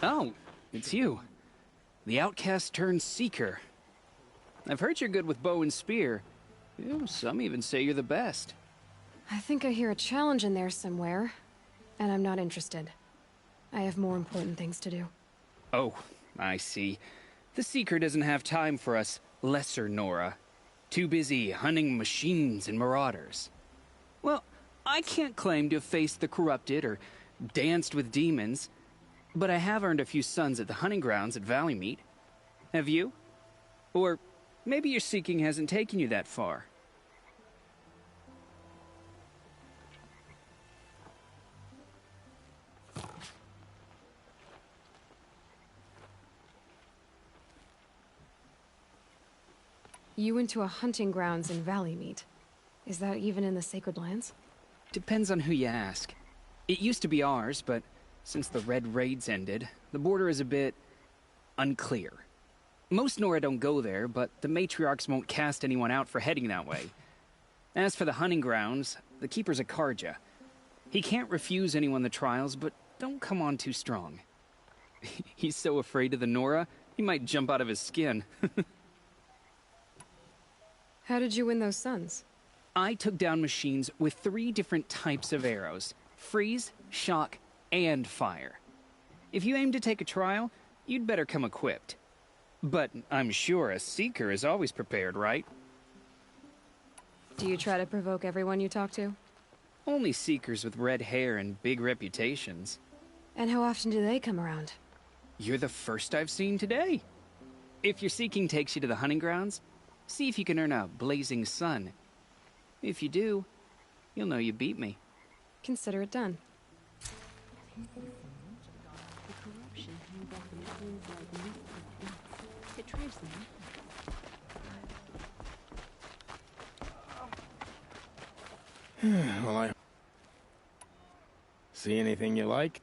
Oh, it's you. The outcast turned seeker. I've heard you're good with bow and spear. Ew, some even say you're the best. I think I hear a challenge in there somewhere, and I'm not interested. I have more important things to do. Oh, I see. The seeker doesn't have time for us lesser Nora. Too busy hunting machines and marauders. Well, I can't claim to have faced the corrupted or danced with demons, but I have earned a few sons at the hunting grounds at Valleymeet. Have you? Or maybe your seeking hasn't taken you that far. You went to a hunting grounds in Valleymeet. Is that even in the Sacred Lands? Depends on who you ask. It used to be ours, but since the Red Raids ended, the border is a bit unclear. Most Nora don't go there, but the matriarchs won't cast anyone out for heading that way. As for the hunting grounds, the keeper's a Karja. He can't refuse anyone the trials, but don't come on too strong. He's so afraid of the Nora, he might jump out of his skin. How did you win those sons? I took down machines with 3 different types of arrows: freeze, shock, and fire. If you aim to take a trial, you'd better come equipped. But I'm sure a seeker is always prepared, right? Do you try to provoke everyone you talk to? Only seekers with red hair and big reputations. And how often do they come around? You're the first I've seen today. If your seeking takes you to the hunting grounds, see if you can earn a blazing sun. If you do, you'll know you beat me. Consider it done. Well, I... See anything you like?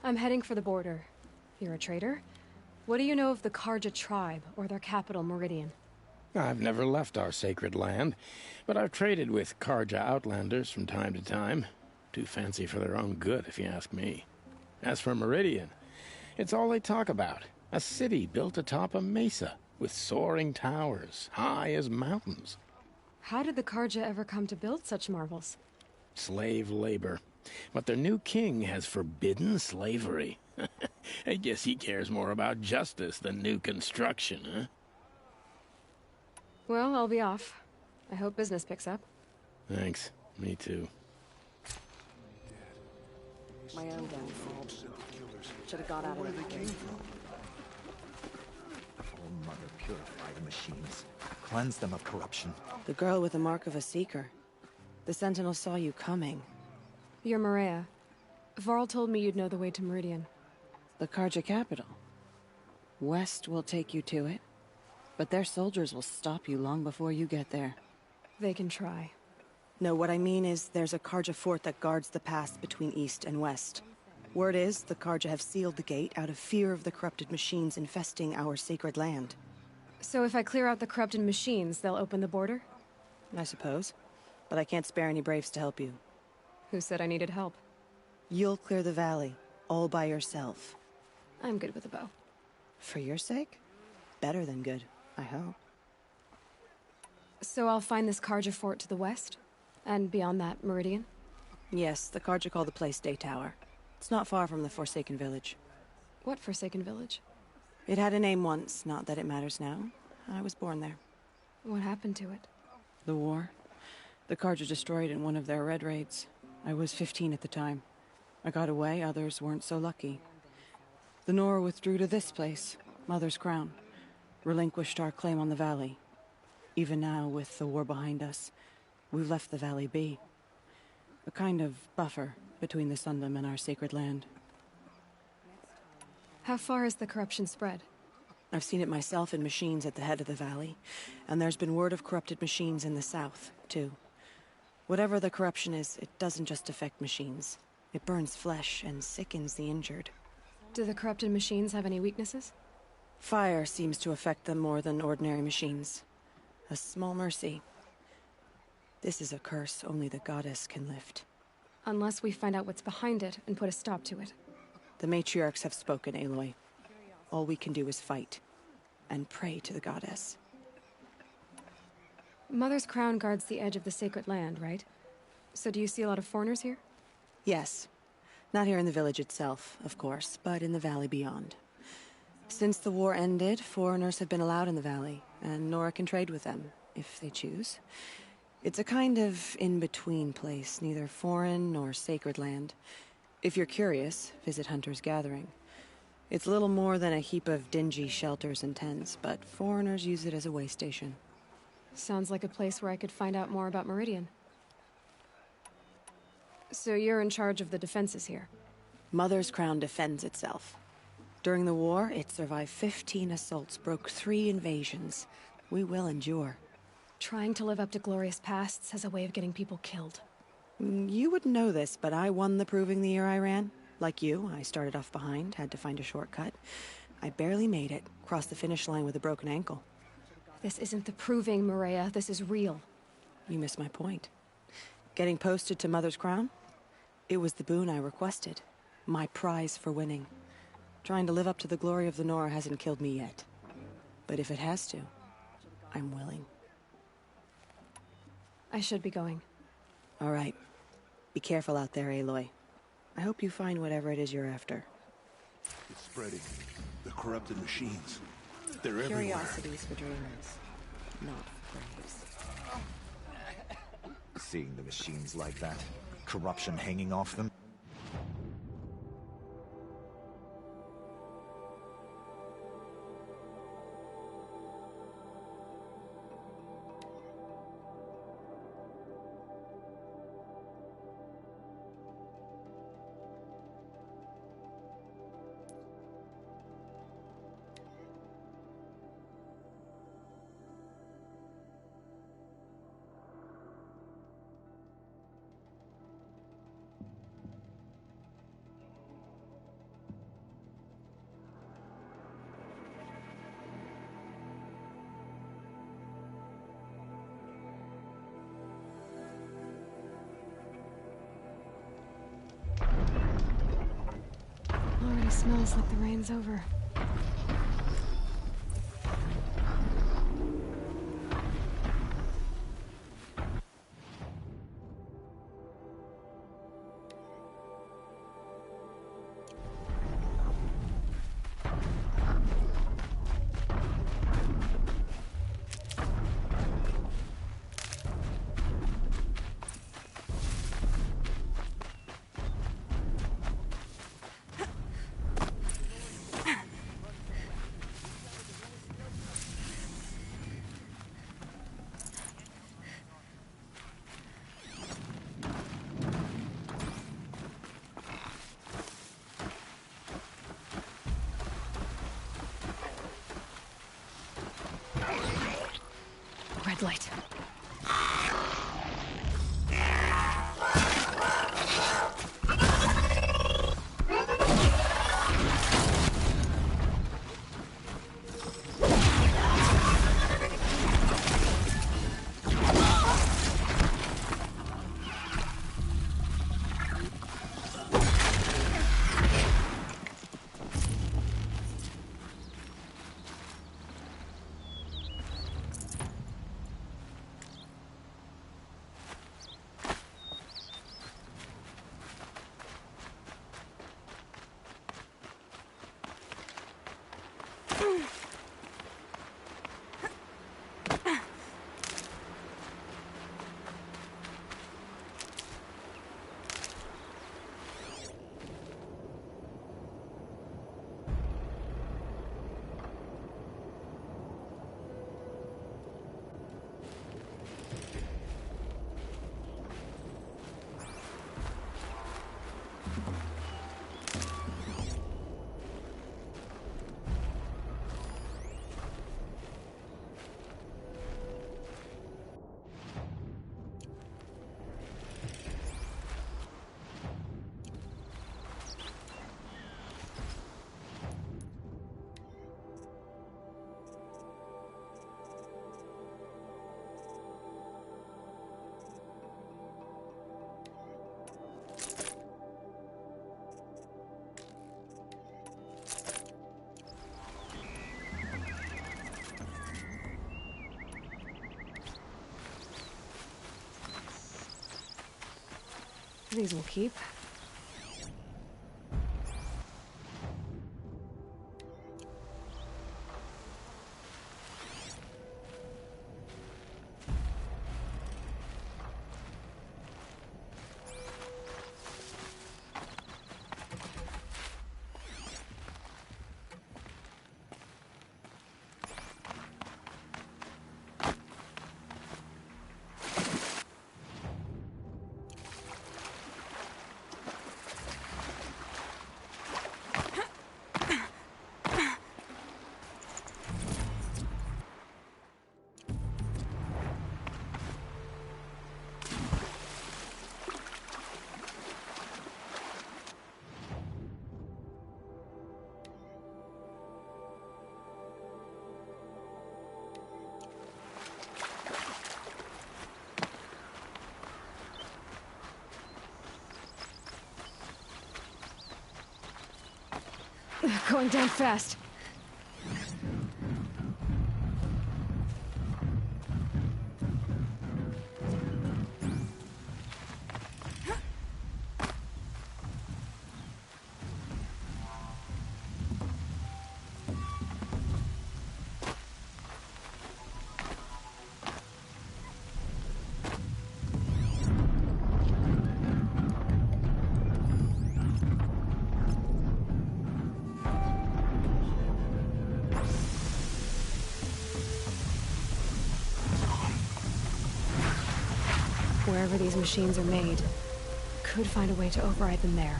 I'm heading for the border. You're a trader? What do you know of the Karja tribe, or their capital, Meridian? I've never left our sacred land, but I've traded with Karja outlanders from time to time. Too fancy for their own good, if you ask me. As for Meridian, it's all they talk about. A city built atop a mesa, with soaring towers, high as mountains. How did the Karja ever come to build such marvels? Slave labor. But their new king has forbidden slavery. I guess he cares more about justice than new construction, huh? Well, I'll be off. I hope business picks up. Thanks. Me too. My own downfall. Should have got out of Where the they came from. Oh, Mother, purify the machines. Cleanse them of corruption. The girl with the mark of a seeker. The Sentinel saw you coming. You're Maria. Varl told me you'd know the way to Meridian. The Karja capital. West will take you to it, but their soldiers will stop you long before you get there. They can try. No, what I mean is there's a Karja fort that guards the pass between East and West. Word is, the Karja have sealed the gate out of fear of the corrupted machines infesting our sacred land. So if I clear out the corrupted machines, they'll open the border? I suppose. But I can't spare any braves to help you. Who said I needed help? You'll clear the valley, all by yourself. I'm good with a bow. For your sake? Better than good, I hope. So I'll find this Karja fort to the west? And beyond that, Meridian? Yes, the Karja call the place Day Tower. It's not far from the Forsaken Village. What Forsaken Village? It had a name once, not that it matters now. I was born there. What happened to it? The war. The Karja destroyed in one of their red raids. I was 15 at the time. I got away, others weren't so lucky. The Nora withdrew to this place, Mother's Crown. Relinquished our claim on the valley. Even now, with the war behind us, we've left the valley be. A kind of buffer between the Sundom and our sacred land. How far has the corruption spread? I've seen it myself in machines at the head of the valley, and there's been word of corrupted machines in the south, too. Whatever the corruption is, it doesn't just affect machines. It burns flesh and sickens the injured. Do the corrupted machines have any weaknesses? Fire seems to affect them more than ordinary machines. A small mercy. This is a curse only the goddess can lift. Unless we find out what's behind it and put a stop to it. The matriarchs have spoken, Aloy. All we can do is fight. And pray to the goddess. Mother's Crown guards the edge of the sacred land, right? So do you see a lot of foreigners here? Yes. Not here in the village itself, of course, but in the valley beyond. Since the war ended, foreigners have been allowed in the valley, and Nora can trade with them, if they choose. It's a kind of in-between place, neither foreign nor sacred land. If you're curious, visit Hunter's Gathering. It's little more than a heap of dingy shelters and tents, but foreigners use it as a way station. Sounds like a place where I could find out more about Meridian. So you're in charge of the defenses here? Mother's Crown defends itself. During the war, it survived 15 assaults, broke 3 invasions. We will endure. Trying to live up to glorious pasts has a way of getting people killed. You wouldn't know this, but I won the proving the year I ran. Like you, I started off behind, had to find a shortcut. I barely made it, crossed the finish line with a broken ankle. This isn't the proving, Maria. This is real. You missed my point. Getting posted to Mother's Crown? It was the boon I requested. My prize for winning. Trying to live up to the glory of the Nora hasn't killed me yet. But if it has to, I'm willing. I should be going. All right. Be careful out there, Aloy. I hope you find whatever it is you're after. It's spreading. The corrupted machines. They're everywhere. Curiosities for dreamers, not for braves. Seeing the machines like that, corruption hanging off them. Already smells like the rain's over. Red light. These will keep. Going down fast. Wherever these machines are made, could find a way to override them there.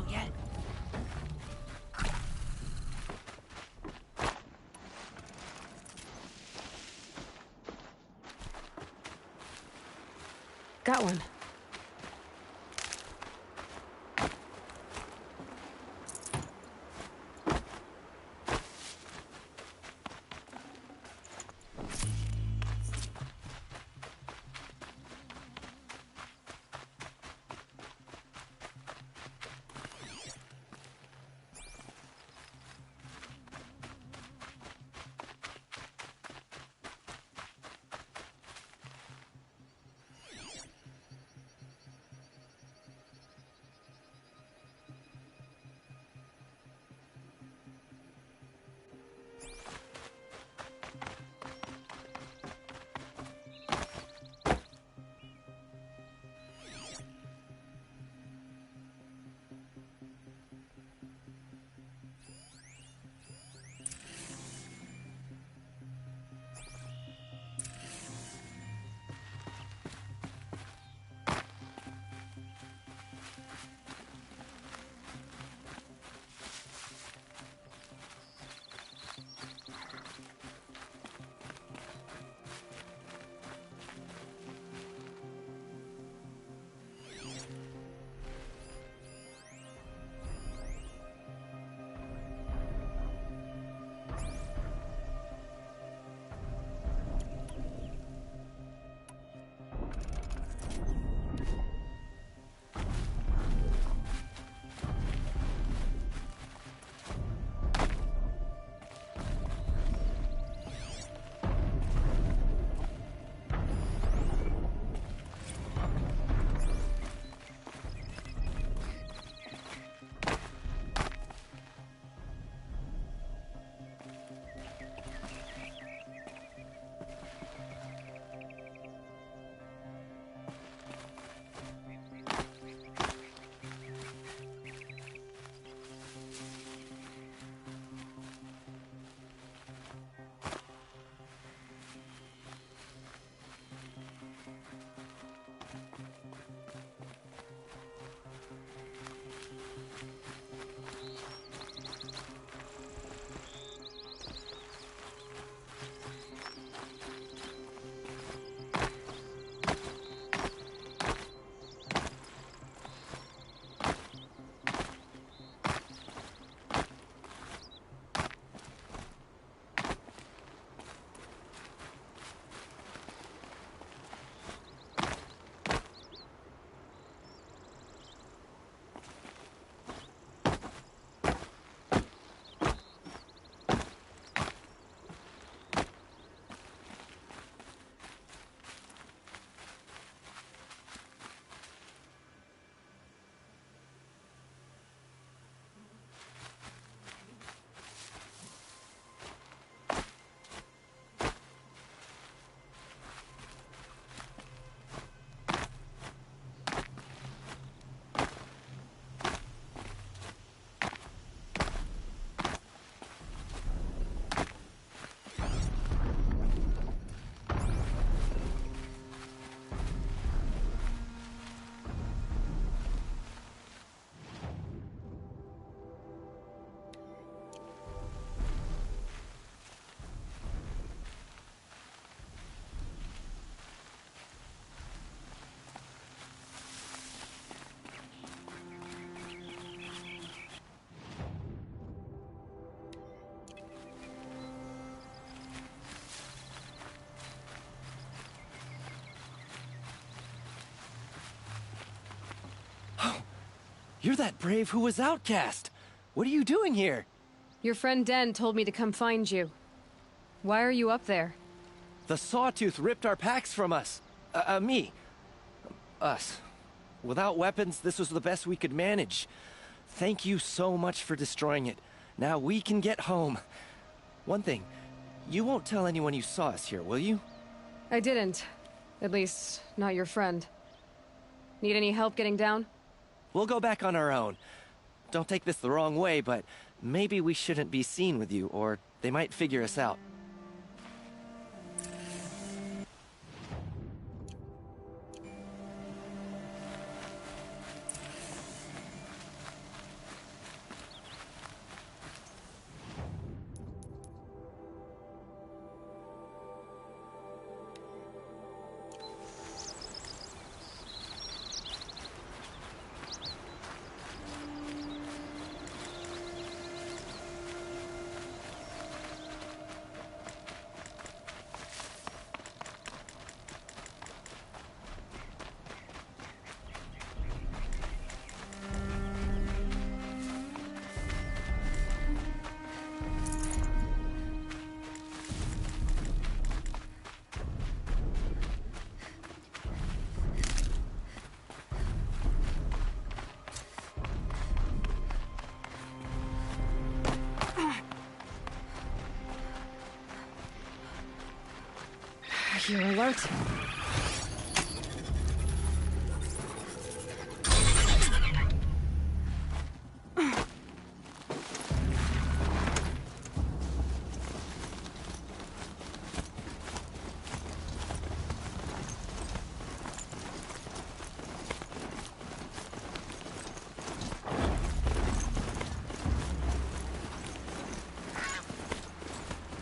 out yet? Got one. You're that brave who was outcast. What are you doing here? Your friend Den told me to come find you. Why are you up there? The Sawtooth ripped our packs from us. Me. Us. Without weapons, this was the best we could manage. Thank you so much for destroying it. Now we can get home. One thing, you won't tell anyone you saw us here, will you? I didn't. At least, not your friend. Need any help getting down? We'll go back on our own. Don't take this the wrong way, but maybe we shouldn't be seen with you, or they might figure us out. Gear alert.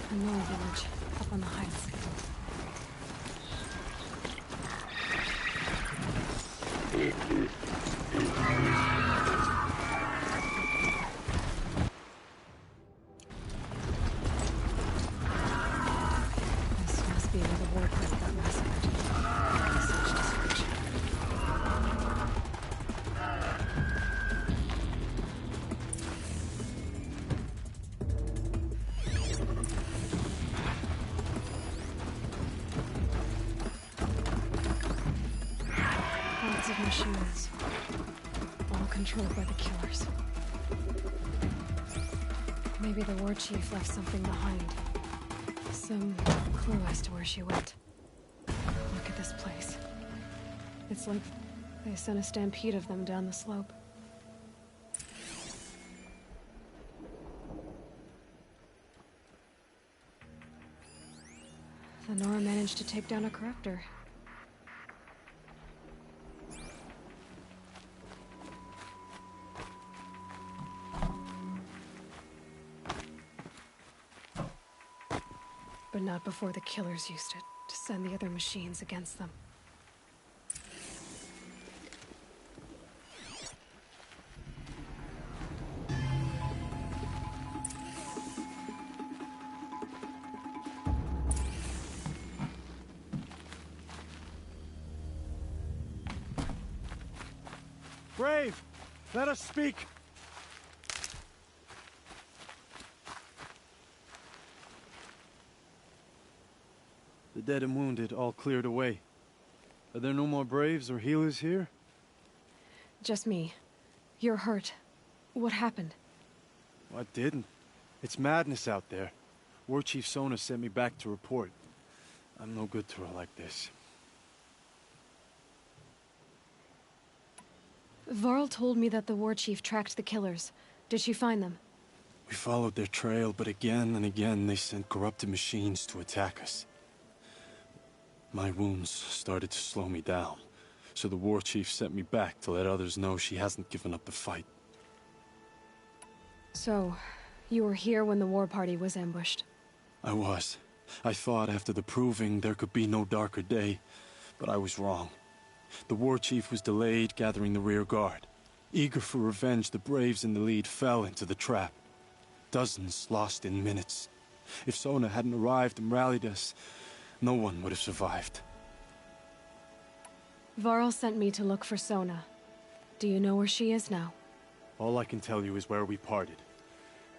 Another village, up on the heights. This must be where the war party got massacred. Such destruction. Lots of machines, all controlled by the killers. Maybe the war chief left something behind. Some clue as to where she went. Look at this place. It's like they sent a stampede of them down the slope. The Nora managed to take down a corruptor. But not before the killers used it to send the other machines against them. Brave! Let us speak! The dead and wounded all cleared away. Are there no more Braves or healers here? Just me. You're hurt. What happened? I didn't. It's madness out there. War Chief Sona sent me back to report. I'm no good to her like this. Varl told me that the war chief tracked the killers. Did she find them? We followed their trail, but again and again they sent corrupted machines to attack us. My wounds started to slow me down, so the war chief sent me back to let others know she hasn't given up the fight. So, you were here when the war party was ambushed? I was. I thought after the proving there could be no darker day, but I was wrong. The war chief was delayed gathering the rear guard. Eager for revenge, the Braves in the lead fell into the trap. Dozens lost in minutes. If Sona hadn't arrived and rallied us, no one would have survived. Varl sent me to look for Sona. Do you know where she is now? All I can tell you is where we parted.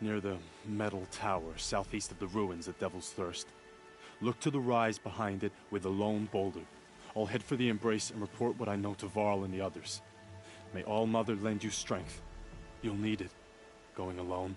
Near the metal tower, southeast of the ruins at Devil's Thirst. Look to the rise behind it with a lone boulder. I'll head for the embrace and report what I know to Varl and the others. May All Mother lend you strength. You'll need it, going alone.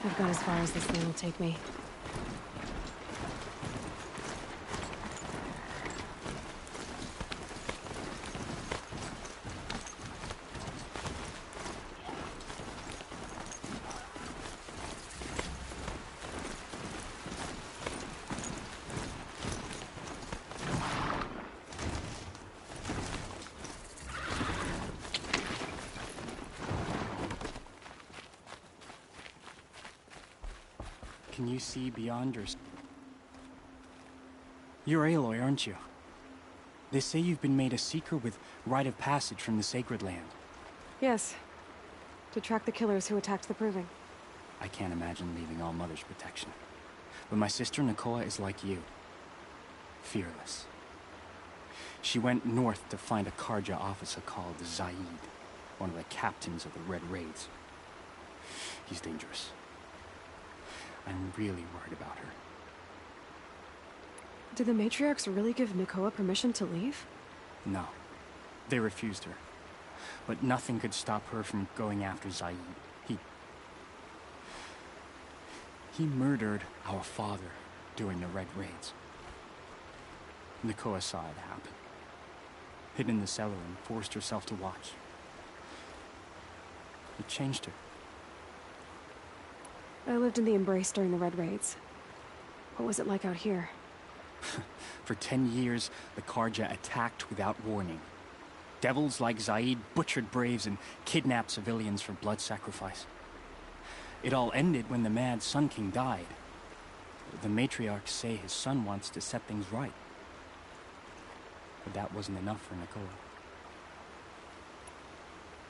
I've got as far as this thing will take me. Can you see beyond your... You're Aloy, aren't you? They say you've been made a seeker with rite of passage from the Sacred Land. Yes. To track the killers who attacked the Proving. I can't imagine leaving all Mother's protection. But my sister Nakoa is like you. Fearless. She went north to find a Karja officer called Zaid, one of the captains of the Red Raids. He's dangerous. I'm really worried about her. Did the matriarchs really give Nakoa permission to leave? No. They refused her. But nothing could stop her from going after Zaid. He murdered our father during the Red Raids. Nakoa saw it happen. Hid in the cellar and forced herself to watch. It changed her. I lived in the Embrace during the Red Raids. What was it like out here? For 10 years, the Karja attacked without warning. Devils like Zaid butchered braves and kidnapped civilians for blood sacrifice. It all ended when the mad Sun King died. The matriarchs say his son wants to set things right. But that wasn't enough for Nakoa.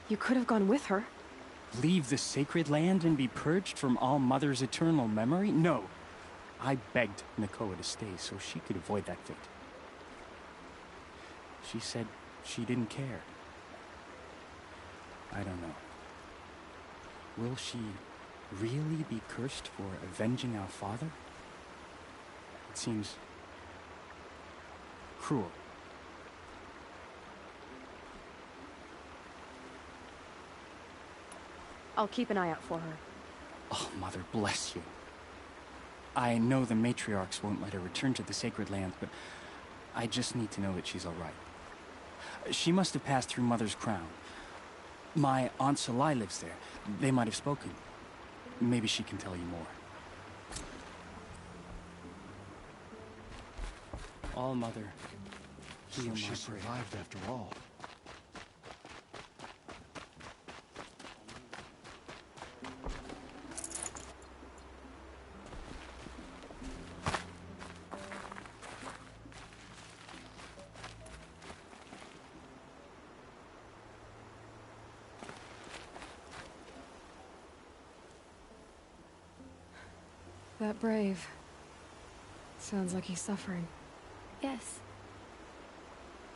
You could have gone with her. Leave the sacred land and be purged from all Mother's eternal memory? No. I begged Nakoa to stay so she could avoid that fate. She said she didn't care. I don't know. Will she really be cursed for avenging our father? It seems cruel. I'll keep an eye out for her. Oh, Mother, bless you. I know the matriarchs won't let her return to the sacred land, but I just need to know that she's all right. She must have passed through Mother's crown. My Aunt Salai lives there. They might have spoken. Maybe she can tell you more. All Mother, heal She my survived after all. That brave. Sounds like he's suffering. Yes.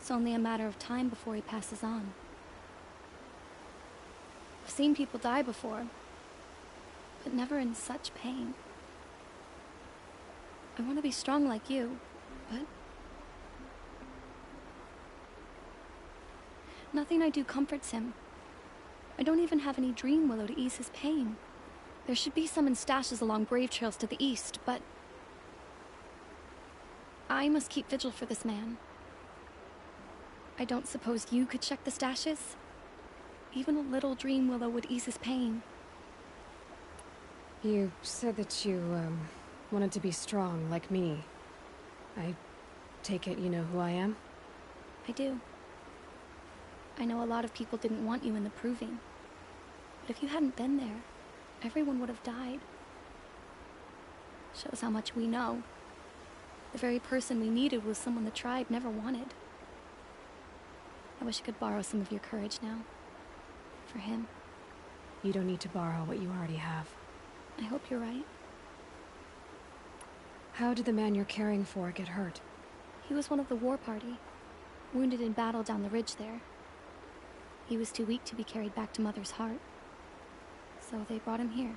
It's only a matter of time before he passes on. I've seen people die before, but never in such pain. I want to be strong like you, but nothing I do comforts him. I don't even have any dream willow to ease his pain. There should be some in stashes along brave trails to the east, but I must keep vigil for this man. I don't suppose you could check the stashes? Even a little dream willow would ease his pain. You said that you, wanted to be strong, like me. I take it you know who I am? I do. I know a lot of people didn't want you in the Proving. But if you hadn't been there, everyone would have died. Shows how much we know. The very person we needed was someone the tribe never wanted. I wish I could borrow some of your courage now. For him. You don't need to borrow what you already have. I hope you're right. How did the man you're caring for get hurt? He was one of the war party. Wounded in battle down the ridge there. He was too weak to be carried back to Mother's heart. So they brought him here.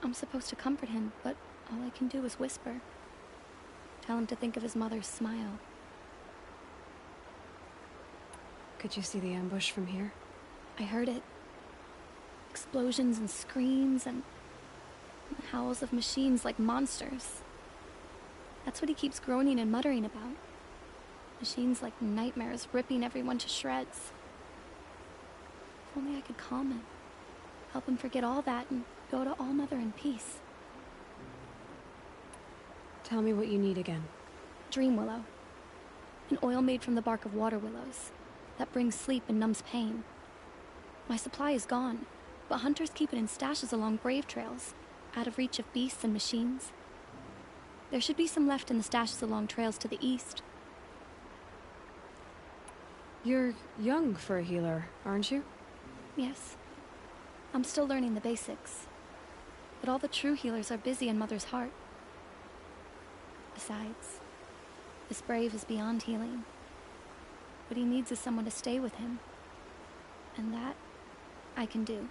I'm supposed to comfort him, but all I can do is whisper. Tell him to think of his mother's smile. Could you see the ambush from here? I heard it. Explosions and screams and howls of machines like monsters. That's what he keeps groaning and muttering about. Machines like nightmares ripping everyone to shreds. If only I could calm him. Help him forget all that and go to All Mother in peace. Tell me what you need again. Dream willow. An oil made from the bark of water willows that brings sleep and numbs pain. My supply is gone, but hunters keep it in stashes along brave trails, out of reach of beasts and machines. There should be some left in the stashes along trails to the east. You're young for a healer, aren't you? Yes. I'm still learning the basics. But all the true healers are busy in Mother's heart. Besides, this brave is beyond healing. What he needs is someone to stay with him. And that, I can do.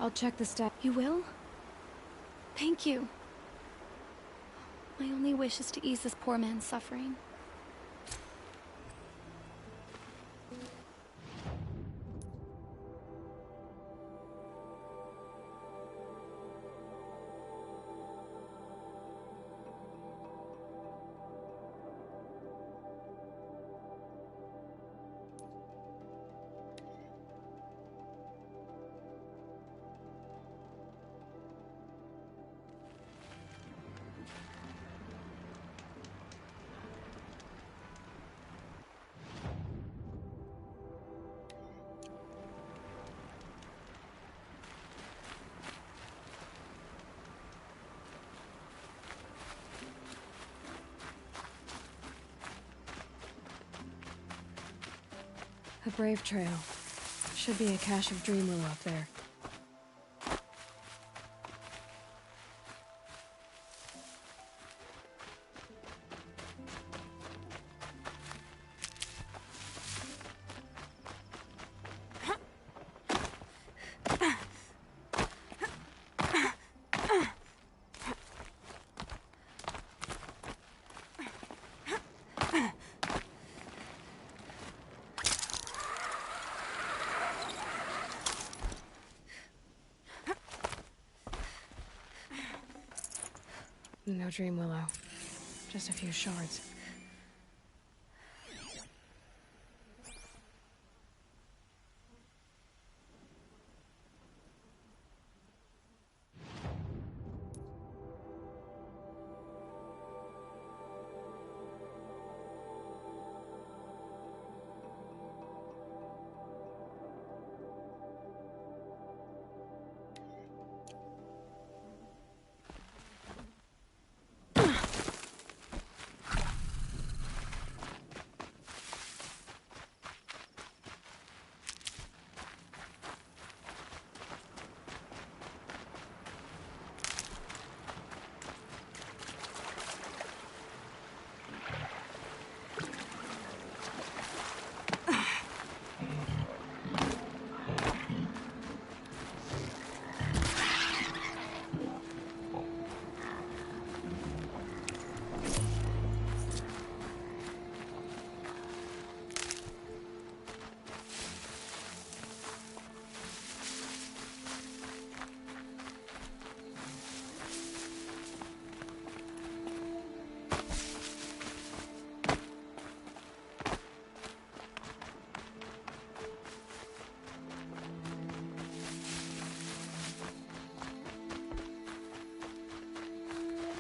I'll check the stat. You will? Thank you. My only wish is to ease this poor man's suffering. A brave trail. Should be a cache of dream willow up there. No dream willow. Just a few shards.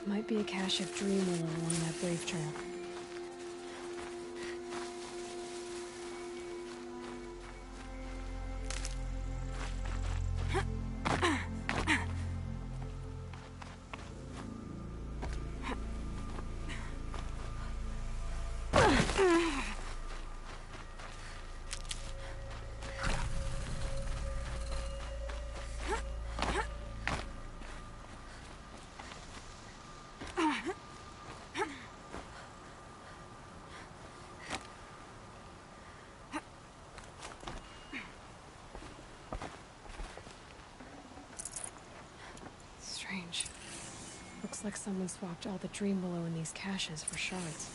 Might be a cache of dream willow along that brave trail. Strange. Looks like someone swapped all the dream willow in these caches for shards.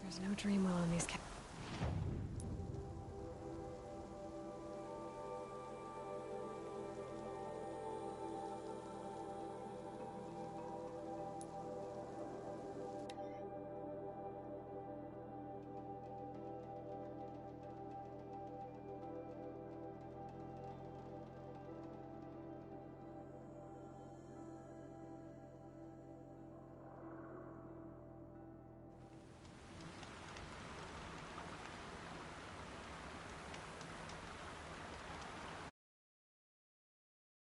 There's no dream willow in these caches.